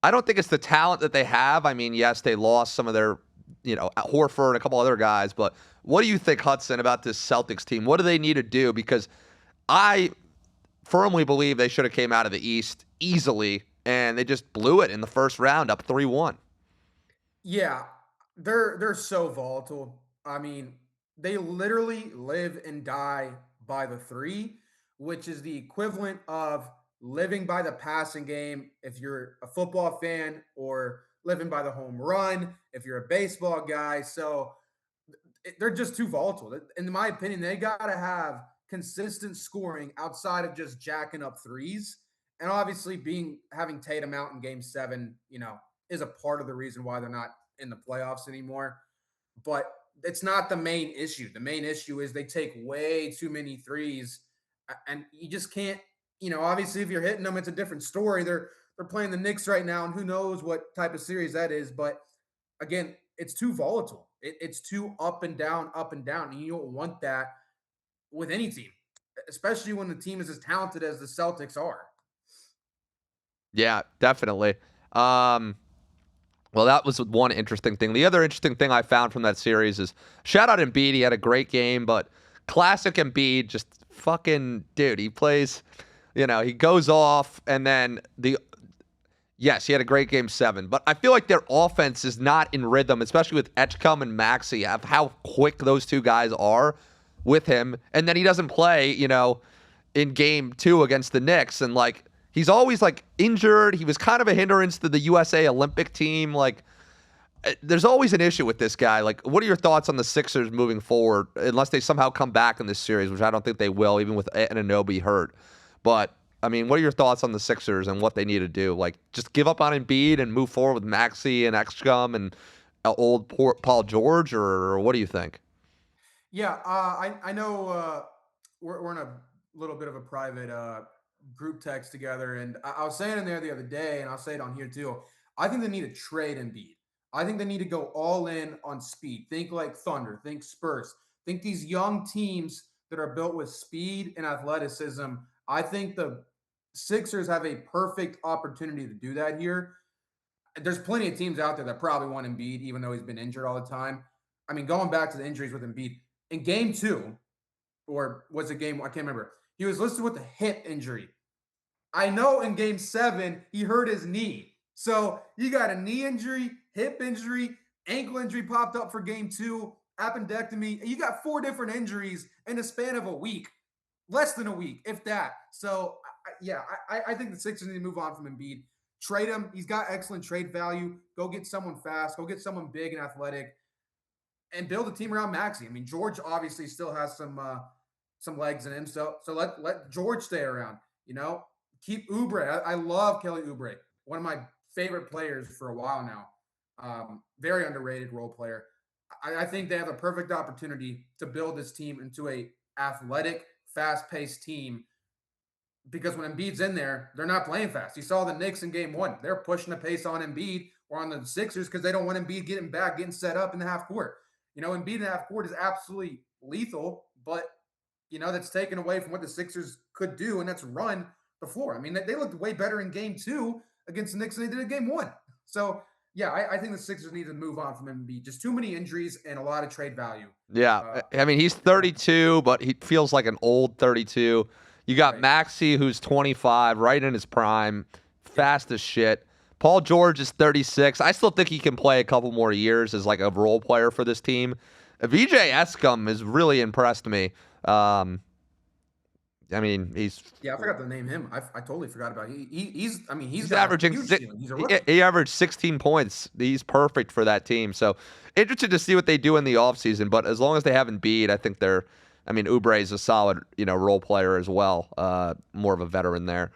I don't think it's the talent that they have. I mean, yes, they lost some of their, Horford and a couple other guys, but what do you think, Hudson, about this Celtics team? What do they need to do? Because I firmly believe they should have came out of the East easily, and they just blew it in the first round, up 3-1. Yeah, they're so volatile. I mean, they literally live and die by the three, which is the equivalent of living by the passing game if you're a football fan, or living by the home run if you're a baseball guy. So they're just too volatile. In my opinion, they got to have consistent scoring outside of just jacking up threes. And obviously, having Tatum out in Game 7, is a part of the reason why they're not in the playoffs anymore. But it's not the main issue. The main issue is they take way too many threes, and you just can't. Obviously, if you're hitting them, it's a different story. They're playing the Knicks right now, and who knows what type of series that is. But again, it's too volatile. It's too up and down, and you don't want that with any team, especially when the team is as talented as the Celtics are. Yeah, definitely. Well, that was one interesting thing. The other interesting thing I found from that series is shout out Embiid. He had a great game, but classic Embiid, just fucking dude. He plays, he goes off, and then yes, he had a great game 7, but I feel like their offense is not in rhythm, especially with Etchcom and Maxey, of how quick those two guys are with him. And then he doesn't play, in game 2 against the Knicks. And like, he's always like injured. He was kind of a hindrance to the USA Olympic team. Like, there's always an issue with this guy. Like, what are your thoughts on the Sixers moving forward, unless they somehow come back in this series, which I don't think they will, even with Anunoby hurt. But I mean, what are your thoughts on the Sixers and what they need to do? Like, just give up on Embiid and move forward with Maxey and Ekstrom and old Paul George, or what do you think? Yeah, I know we're in a little bit of a private group text together, and I was saying in there the other day, and I'll say it on here too. I think they need to trade Embiid. I think they need to go all in on speed. Think like Thunder, think Spurs, think these young teams that are built with speed and athleticism. I think the Sixers have a perfect opportunity to do that here. There's plenty of teams out there that probably want Embiid, even though he's been injured all the time. I mean, going back to the injuries with Embiid, in game 2, or was it game? I can't remember. He was listed with a hip injury. I know in game 7, he hurt his knee. So you got a knee injury, hip injury, ankle injury popped up for game 2, appendectomy. You got 4 different injuries in the span of a week, less than a week, if that. So, yeah, I think the Sixers need to move on from Embiid. Trade him. He's got excellent trade value. Go get someone fast. Go get someone big and athletic, and build a team around Maxey. I mean, George obviously still has some legs in him, so let George stay around. Keep Oubre. I love Kelly Oubre, one of my favorite players for a while now. Very underrated role player. I think they have a perfect opportunity to build this team into a athletic, fast-paced team, because when Embiid's in there, they're not playing fast. You saw the Knicks in game 1. They're pushing the pace on Embiid or on the Sixers because they don't want Embiid getting back, getting set up in the half court. Embiid in the half court is absolutely lethal, but, that's taken away from what the Sixers could do, and that's run the floor. I mean, they looked way better in game 2 against the Knicks than they did in game 1. So, yeah, I think the Sixers need to move on from Embiid. Just too many injuries and a lot of trade value. Yeah, I mean, he's 32, but he feels like an old 32. You got Right. Maxey, who's 25, right in his prime, fast as shit. Paul George is 36. I still think he can play a couple more years as like a role player for this team. VJ Escom has really impressed me. I mean, Yeah, I forgot to name him. I totally forgot about he's. I mean, he's he's got a averaging huge six, ceiling. He's a rookie. he averaged 16 points. He's perfect for that team. So interested to see what they do in the offseason. But as long as they have Embiid, I think they're. I mean, Oubre is a solid, role player as well. More of a veteran there.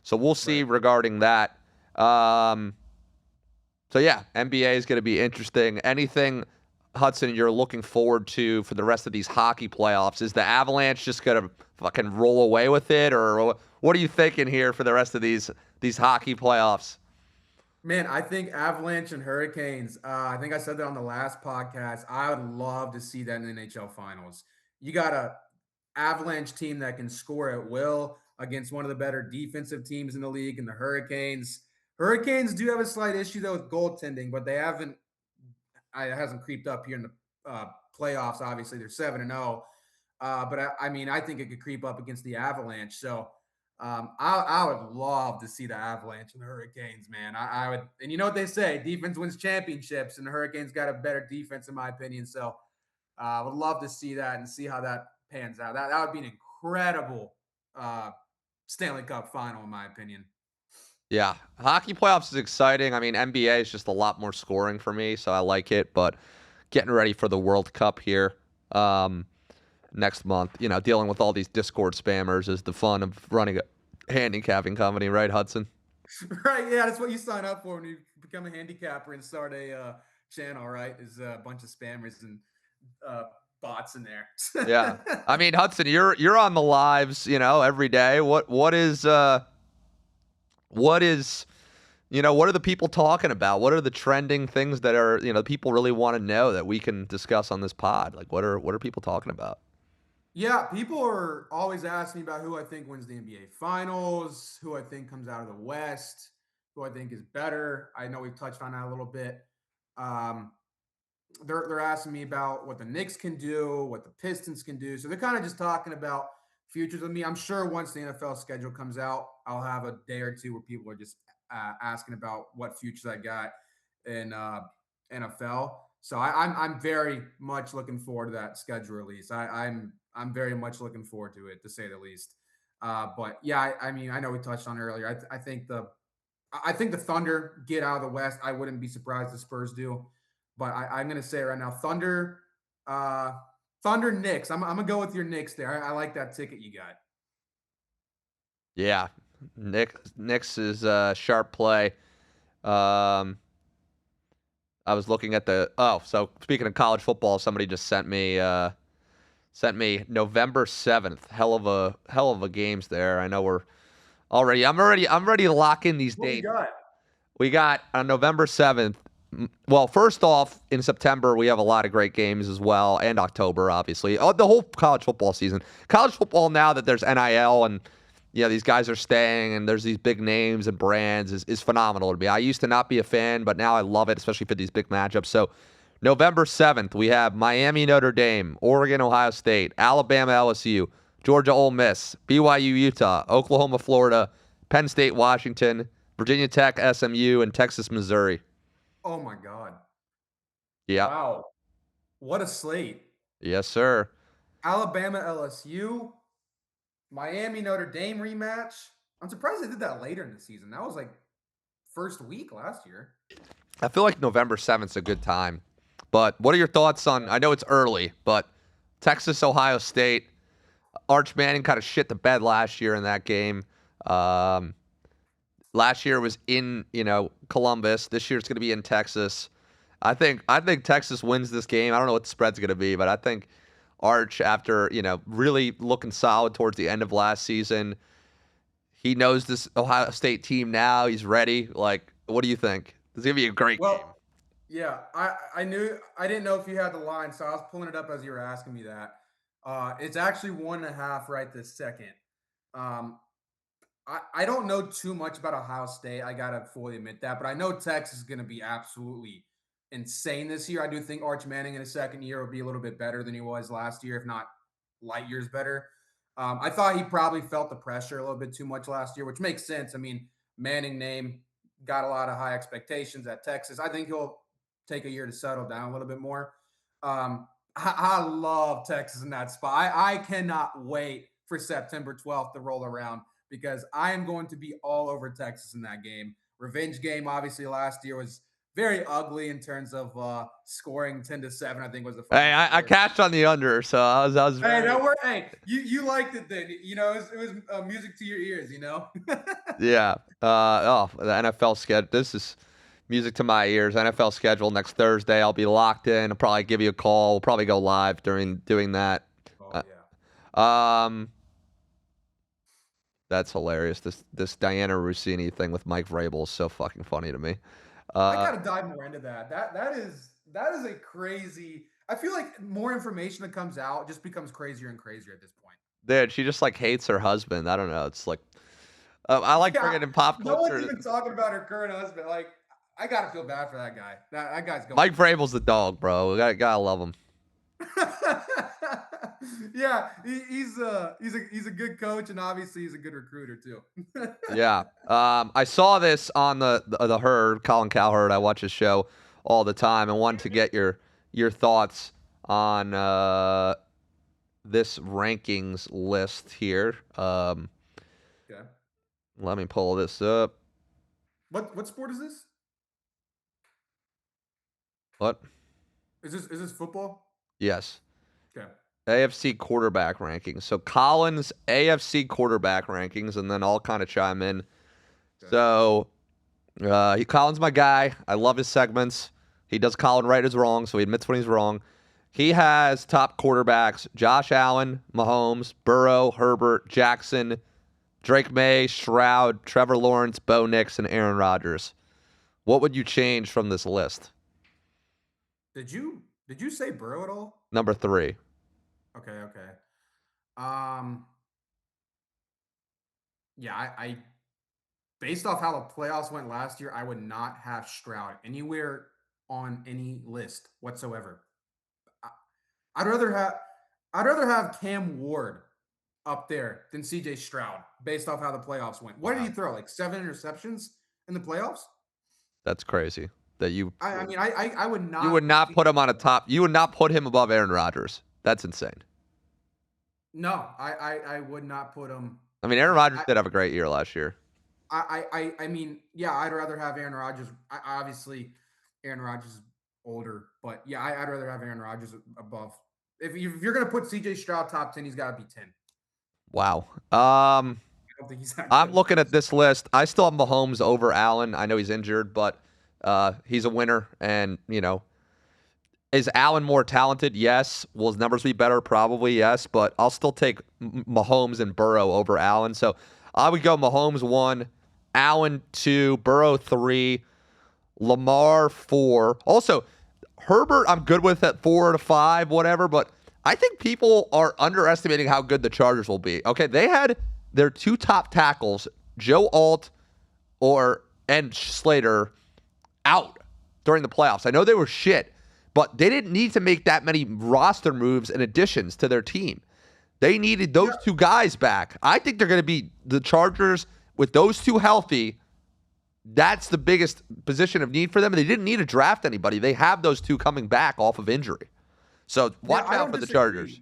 So we'll see Right. regarding that. So yeah, NBA is going to be interesting. Anything, Hudson, you're looking forward to for the rest of these hockey playoffs? Is the Avalanche just going to fucking roll away with it, or what are you thinking here for the rest of these hockey playoffs? Man, I think Avalanche and Hurricanes. I think I said that on the last podcast. I would love to see that in the NHL Finals. You got a Avalanche team that can score at will against one of the better defensive teams in the league, and the Hurricanes. Hurricanes do have a slight issue though with goaltending, but they haven't. It hasn't creeped up here in the playoffs. Obviously, they're 7-0, but I mean, I think it could creep up against the Avalanche. So I would love to see the Avalanche and the Hurricanes, man. I would, and you know what they say: defense wins championships, and the Hurricanes got a better defense, in my opinion. So I would love to see that and see how that pans out. That would be an incredible uh, Stanley Cup final, in my opinion. Yeah, hockey playoffs is exciting. I mean, NBA is just a lot more scoring for me, so I like it. But getting ready for the World Cup here next month, dealing with all these Discord spammers is the fun of running a handicapping company, right, Hudson? Right? Yeah, that's what you sign up for when you become a handicapper and start a channel. Right? Is a bunch of spammers and uh, bots in there. Yeah, I mean, Hudson, you're on the lives, every day. What are the people talking about? What are the trending things that are, people really want to know that we can discuss on this pod? Like, what are people talking about? Yeah, people are always asking me about who I think wins the NBA Finals, who I think comes out of the West, who I think is better. I know we've touched on that a little bit. Um, they're asking me about what the Knicks can do, what the Pistons can do. So they're kind of just talking about futures with me. I'm sure once the NFL schedule comes out, I'll have a day or two where people are just asking about what futures I got in NFL. So I'm very much looking forward to that schedule release. I'm very much looking forward to it, to say the least. But yeah, I mean, I know we touched on it earlier. I think the Thunder get out of the West. I wouldn't be surprised the Spurs do, but I'm going to say right now, uh, Thunder Knicks. I'm gonna go with your Knicks there. I like that ticket you got. Yeah, Knicks is a sharp play. Um, I was looking at so speaking of college football, somebody just sent me November 7th. Hell of a games there. I know I'm ready to lock in these What we dates. got? We got on November 7th. Well, first off, in September, we have a lot of great games as well, and October, obviously. Oh, the whole college football season. College football, now that there's NIL and these guys are staying and there's these big names and brands, is phenomenal to me. I used to not be a fan, but now I love it, especially for these big matchups. So, November 7th, we have Miami, Notre Dame, Oregon, Ohio State, Alabama, LSU, Georgia, Ole Miss, BYU, Utah, Oklahoma, Florida, Penn State, Washington, Virginia Tech, SMU, and Texas, Missouri. Oh my God! Yeah. Wow, what a slate! Yes, sir. Alabama, LSU, Miami, Notre Dame rematch. I'm surprised they did that later in the season. That was like first week last year. I feel like November 7th is a good time. But what are your thoughts on, I know it's early, but Texas, Ohio State, Arch Manning kind of shit the bed last year in that game. Um, Last year was in, Columbus. This year it's going to be in Texas. I think Texas wins this game. I don't know what the spread's going to be, but I think Arch, after, really looking solid towards the end of last season, he knows this Ohio State team now. He's ready. Like, what do you think? This is going to be a great game. Well, yeah, I didn't know if you had the line, so I was pulling it up as you were asking me that. It's actually 1.5 right this second. Um, I don't know too much about Ohio State. I gotta fully admit that, but I know Texas is going to be absolutely insane this year. I do think Arch Manning in his second year will be a little bit better than he was last year, if not light years better. I thought he probably felt the pressure a little bit too much last year, which makes sense. I mean, Manning name got a lot of high expectations at Texas. I think he'll take a year to settle down a little bit more. I love Texas in that spot. I cannot wait for September 12th to roll around because I am going to be all over Texas in that game. Revenge game, obviously, last year was very ugly in terms of scoring 10-7. I think was the Hey, final I score. cashed on the under, so I was Hey, very. don't worry. Hey, you liked it then. It was music to your ears. Yeah. The NFL schedule. This is music to my ears. NFL schedule next Thursday. I'll be locked in. I'll probably give you a call. We'll probably go live during doing that. Oh Uh, yeah. um, that's hilarious. This Diana Rossini thing with Mike Vrabel is so fucking funny to me. I Uh, gotta dive more into that. That is a crazy. I feel like more information that comes out just becomes crazier and crazier at this point. Dude, she just like hates her husband. I don't know. It's like I like Yeah, bringing in pop no one's culture. even talking about her current husband. Like, I gotta feel bad for that guy. That guy's going. Mike Vrabel's the dog, bro. We gotta love him. Yeah, he's a good coach, and obviously he's a good recruiter too. Yeah. I saw this on the Herd, Colin Cowherd. I watch his show all the time, and wanted to get your thoughts on this rankings list here. Yeah. Let me pull this up. What sport is this? What? Is this football? Yes. Okay. AFC quarterback rankings. So Colin's AFC quarterback rankings, and then I'll kind of chime in. Okay. So Colin's my guy. I love his segments. He does Colin right as wrong, so he admits when he's wrong. He has top quarterbacks: Josh Allen, Mahomes, Burrow, Herbert, Jackson, Drake May, Stroud, Trevor Lawrence, Bo Nix, and Aaron Rodgers. What would you change from this list? Did you say Burrow at all? Number 3. Okay. Um. Yeah, I based off how the playoffs went last year, I would not have Stroud anywhere on any list whatsoever. I, I'd rather have Cam Ward up there than CJ Stroud based off how the playoffs went. What did he throw? Like 7 interceptions in the playoffs? That's crazy. That I mean, I would not. you would not put him on a top. You would not put him above Aaron Rodgers. That's insane. No, I would not put him. I mean, Aaron Rodgers did have a great year last year. I mean, yeah, I'd rather have Aaron Rodgers. Obviously, Aaron Rodgers is older, but yeah, I'd rather have Aaron Rodgers above. If you're gonna put CJ Stroud top 10, he's got to be 10. Wow. I don't think he's that I'm good. looking at this list. I still have Mahomes over Allen. I know he's injured, but he's a winner. And, is Allen more talented? Yes. Will his numbers be better? Probably yes. But I'll still take Mahomes and Burrow over Allen. So I would go Mahomes 1, Allen 2, Burrow 3, Lamar 4. Also, Herbert, I'm good with at 4 to 5, whatever. But I think people are underestimating how good the Chargers will be. Okay, they had their 2 top tackles, Joe Alt and Slater, out during the playoffs. I know they were shit, but they didn't need to make that many roster moves and additions to their team. They needed those 2 guys back. I think they're going to be the Chargers with those 2 healthy. That's the biggest position of need for them. They didn't need to draft anybody. They have those 2 coming back off of injury. So watch out for the Chargers.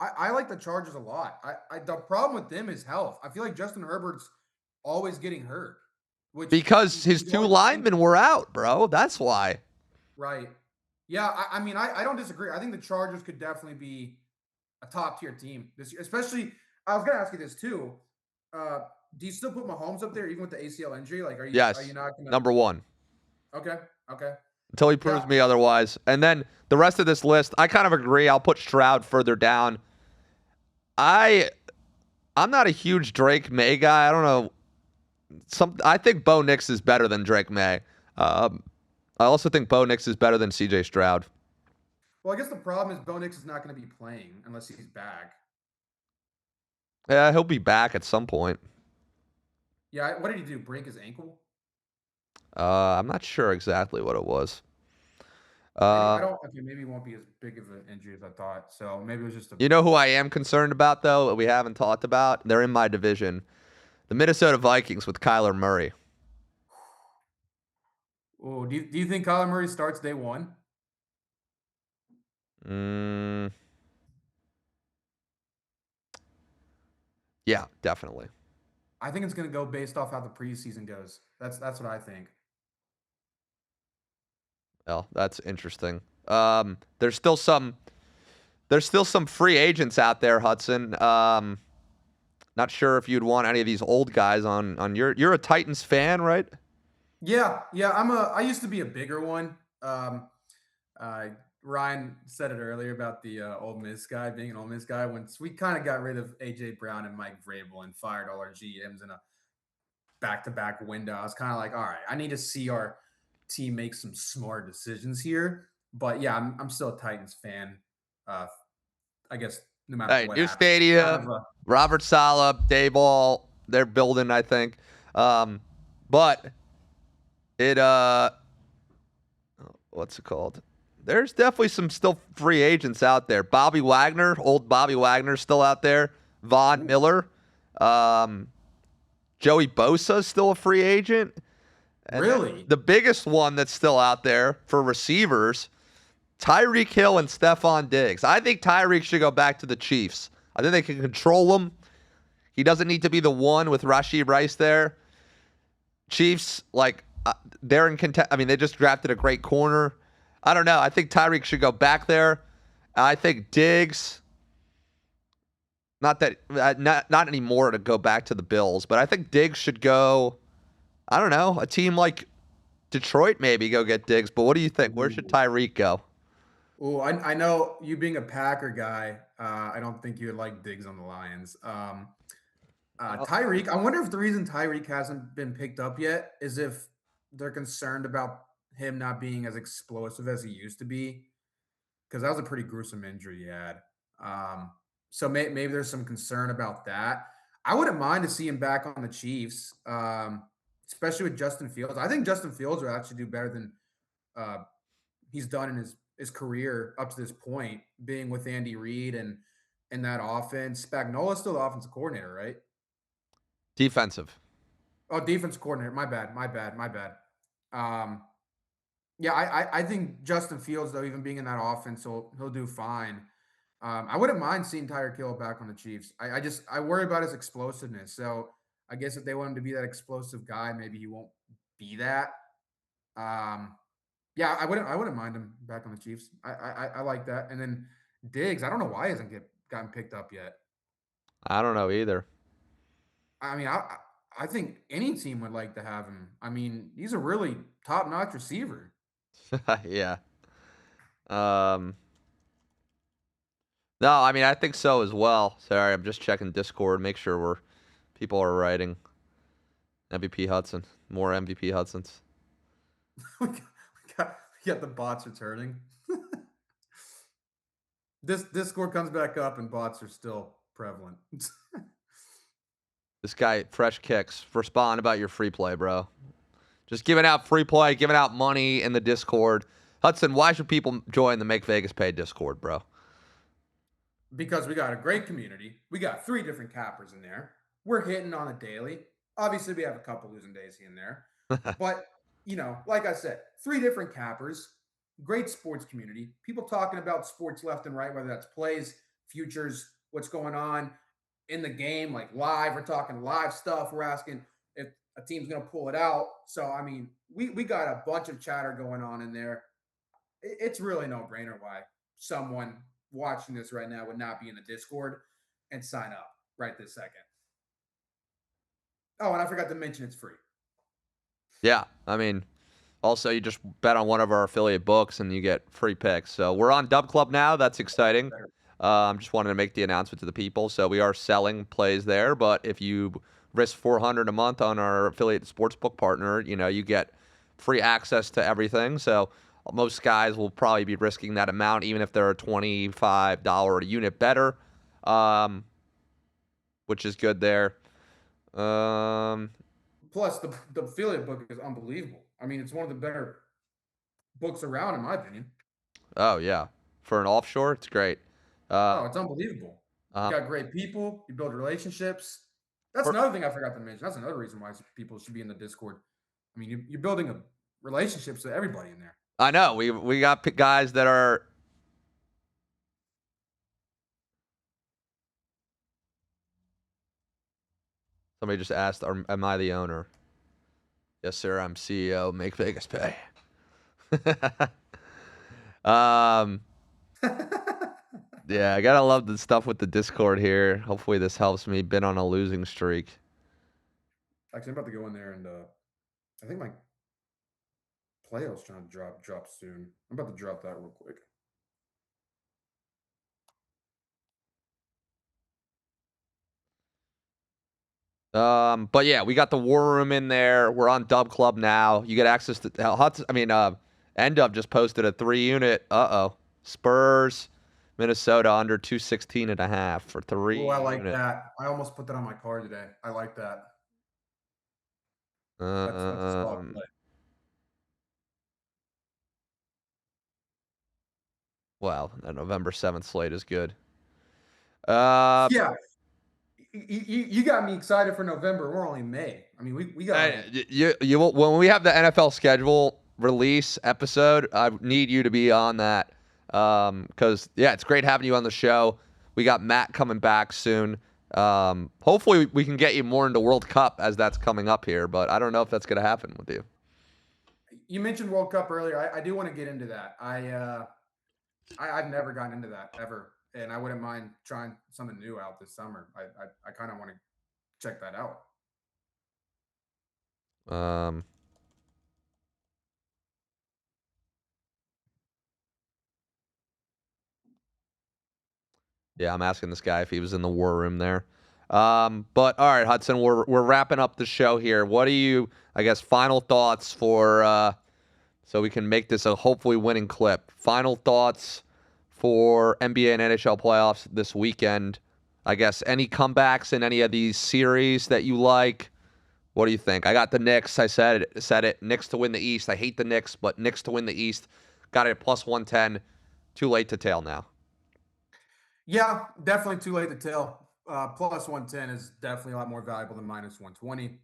I like the Chargers a lot. The problem with them is health. I feel like Justin Herbert's always getting hurt. Because his 2 linemen were out, bro. That's why. Right. Yeah, I mean, I don't disagree. I think the Chargers could definitely be a top tier team this year. Especially, I was going to ask you this too. Do you still put Mahomes up there even with the ACL injury? Like, are you not going to? Number 1. Okay. Until he proves me otherwise. And then the rest of this list, I kind of agree. I'll put Stroud further down. I'm not a huge Drake May guy. I don't know. I think Bo Nix is better than Drake May. I also think Bo Nix is better than CJ Stroud. Well, I guess the problem is Bo Nix is not going to be playing unless he's back. Yeah, he'll be back at some point. Yeah, what did he do? Break his ankle? I'm not sure exactly what it was. Maybe it won't be as big of an injury as I thought. So maybe it was just You know who I am concerned about, though, that we haven't talked about? They're in my division. The Minnesota Vikings with Kyler Murray. Oh, do you think Kyler Murray starts day 1? Yeah, definitely. I think it's going to go based off how the preseason goes. That's what I think. Well, that's interesting. There's still some free agents out there, Hudson. Not sure if you'd want any of these old guys on you're a Titans fan, right? Yeah. I used to be a bigger one. Ryan said it earlier about the Ole Miss guy being an Ole Miss guy. Once we kind of got rid of AJ Brown and Mike Vrabel and fired all our GMs in a back-to-back window, I was kind of like, all right, I need to see our team make some smart decisions here. But yeah, I'm still a Titans fan. I guess no matter what. New stadium, Robert Saleh, Dayball, they're building, I think. But it what's it called? There's definitely some still free agents out there. Bobby Wagner, old Bobby Wagner, still out there. Von Miller, Joey Bosa is still a free agent. And then Really? the biggest one that's still out there for receivers, Tyreek Hill and Stephon Diggs. I think Tyreek should go back to the Chiefs. I think they can control him. He doesn't need to be the one with Rashee Rice there. Chiefs, they're in content. I mean, they just drafted a great corner. I don't know. I think Tyreek should go back there. I think Diggs, not anymore to go back to the Bills, but I think Diggs should go. I don't know, a team like Detroit maybe go get Diggs. But what do you think? Where should Tyreek go? Oh, I know you being a Packer guy. I don't think you would like Diggs on the Lions. Tyreek. I wonder if the reason Tyreek hasn't been picked up yet is if they're concerned about him not being as explosive as he used to be, because that was a pretty gruesome injury he had. Um, so maybe there's some concern about that. I wouldn't mind to see him back on the Chiefs, especially with Justin Fields. I think Justin Fields will actually do better than uh, he's done in his career up to this point, being with Andy Reid and that offense. Spagnola's still the offensive coordinator, right? Defensive. Oh, defense coordinator. My bad. Um, yeah, I think Justin Fields, though, even being in that offense, he'll do fine. I wouldn't mind seeing Tyreek Hill back on the Chiefs. I worry about his explosiveness. So I guess if they want him to be that explosive guy, maybe he won't be that. Um, yeah, I wouldn't mind him back on the Chiefs. I like that. And then Diggs, I don't know why he hasn't gotten picked up yet. I don't know either. I mean, I think any team would like to have him. I mean, he's a really top notch receiver. Yeah. Um. No, I mean I think so as well. Sorry, I'm just checking Discord, make sure people are writing. MVP Hudson, more MVP Hudsons. we got the bots returning. This Discord comes back up and bots are still prevalent. This guy, Fresh Kicks, respond about your free play, bro. Just giving out free play, giving out money in the Discord. Hudson, why should people join the Make Vegas Pay Discord, bro? Because we got a great community. We got 3 different cappers in there. We're hitting on a daily. Obviously, we have a couple losing days here and there. But, like I said, 3 different cappers, great sports community, people talking about sports left and right, whether that's plays, futures, what's going on in the game, like live. We're talking live stuff. We're asking if a team's going to pull it out. So, I mean, we got a bunch of chatter going on in there. It's really no brainer why someone watching this right now would not be in the Discord and sign up right this second. Oh, and I forgot to mention it's free. Yeah, I mean, also you just bet on one of our affiliate books and you get free picks. So we're on Dub Club now. That's exciting. Just wanted to make the announcement to the people. So we are selling plays there, but if you risk $400 a month on our affiliate sportsbook partner, you get free access to everything. So most guys will probably be risking that amount, even if they're a $25 a unit better, which is good there. Plus, the affiliate book is unbelievable. I mean, it's one of the better books around, in my opinion. Oh, yeah. For an offshore, it's great. It's unbelievable. You got great people. You build relationships. That's another thing I forgot to mention. That's another reason why people should be in the Discord. I mean, you're building relationships with everybody in there. I know. We got guys that are. Somebody just asked, am I the owner? Yes, sir. I'm CEO. Make Vegas pay. Yeah, I gotta love the stuff with the Discord here. Hopefully this helps me. Been on a losing streak. Actually, I'm about to go in there and I think my playoffs trying to drop soon. I'm about to drop that real quick. But yeah, we got the War Room in there. We're on Dub Club now. You get access to Hudson. N-Dub just posted a 3-unit. Spurs, Minnesota under 216.5 for 3 Oh, I like units. that. I almost put that on my card today. I like that. That's a solid Um, play. well, the November 7th slate is good. Uh, Yeah, you got me excited for November. We're only May. I mean, we got Hey, like you will, when we have the NFL schedule release episode, I need you to be on that. Because yeah, it's great having you on the show. We got Matt coming back soon. Hopefully we can get you more into World Cup as that's coming up here, but I don't know if that's gonna happen with you. you mentioned World Cup earlier. I do want to get into that. I've never gotten into that ever, and I wouldn't mind trying something new out this summer. I kind of want to check that out. Um, yeah, I'm asking this guy if he was in the war room there. But all right, Hudson, we're wrapping up the show here. What do you, I guess, final thoughts for so we can make this a hopefully winning clip. Final thoughts for NBA and NHL playoffs this weekend. I guess any comebacks in any of these series that you like. What do you think? I got the Knicks. I said it. Knicks to win the East. I hate the Knicks, but Knicks to win the East. Got it at plus 110. Too late to tail now. Yeah, definitely too late to tell. Plus 110 is definitely a lot more valuable than minus 120.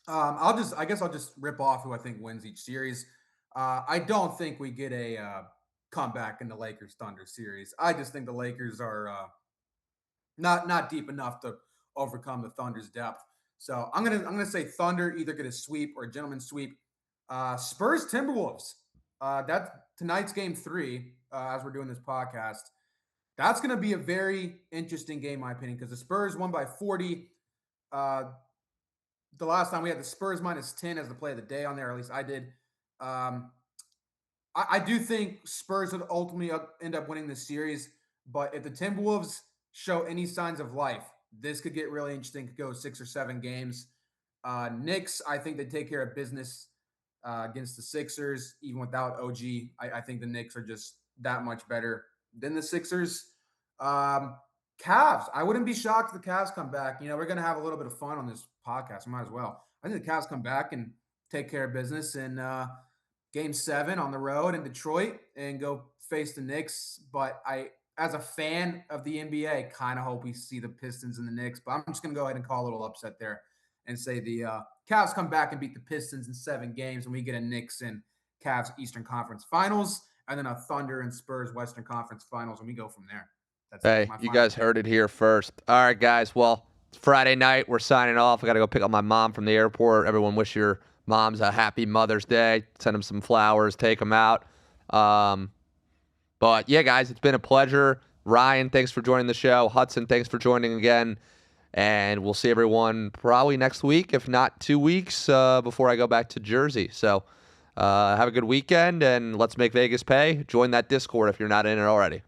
I guess I'll just rip off who I think wins each series. I don't think we get a comeback in the Lakers Thunder series. I just think the Lakers are not deep enough to overcome the Thunder's depth. So I'm gonna say Thunder either get a sweep or a gentleman's sweep. Spurs Timberwolves. That's tonight's game 3. As we're doing this podcast, that's going to be a very interesting game, in my opinion, because the Spurs won by 40. Uh, the last time we had the Spurs minus 10 as the play of the day on there, or at least I did. Um, I do think Spurs would ultimately end up winning this series, but if the Timberwolves show any signs of life, this could get really interesting. Could go 6 or 7 games. Knicks, I think they take care of business against the Sixers, even without OG. I think the Knicks are just that much better than the Sixers. Um, Cavs, I wouldn't be shocked if the Cavs come back. You know, we're going to have a little bit of fun on this podcast. We might as well. I think the Cavs come back and take care of business in Game 7 on the road in Detroit and go face the Knicks. But as a fan of the NBA, kind of hope we see the Pistons and the Knicks. But I'm just going to go ahead and call a little upset there and say the Cavs come back and beat the Pistons in 7 games, and we get a Knicks and Cavs Eastern Conference Finals, and then a Thunder and Spurs Western Conference Finals, and we go from there. That's Hey, my you final. guys heard it here first. All right, guys. Well, it's Friday night. We're signing off. I got to go pick up my mom from the airport. Everyone wish your moms a happy Mother's Day. Send them some flowers. Take them out. But yeah, guys, it's been a pleasure. Ryan, thanks for joining the show. Hudson, thanks for joining again. And we'll see everyone probably next week, if not 2 weeks, before I go back to Jersey. So have a good weekend, and let's make Vegas pay. Join that Discord if you're not in it already.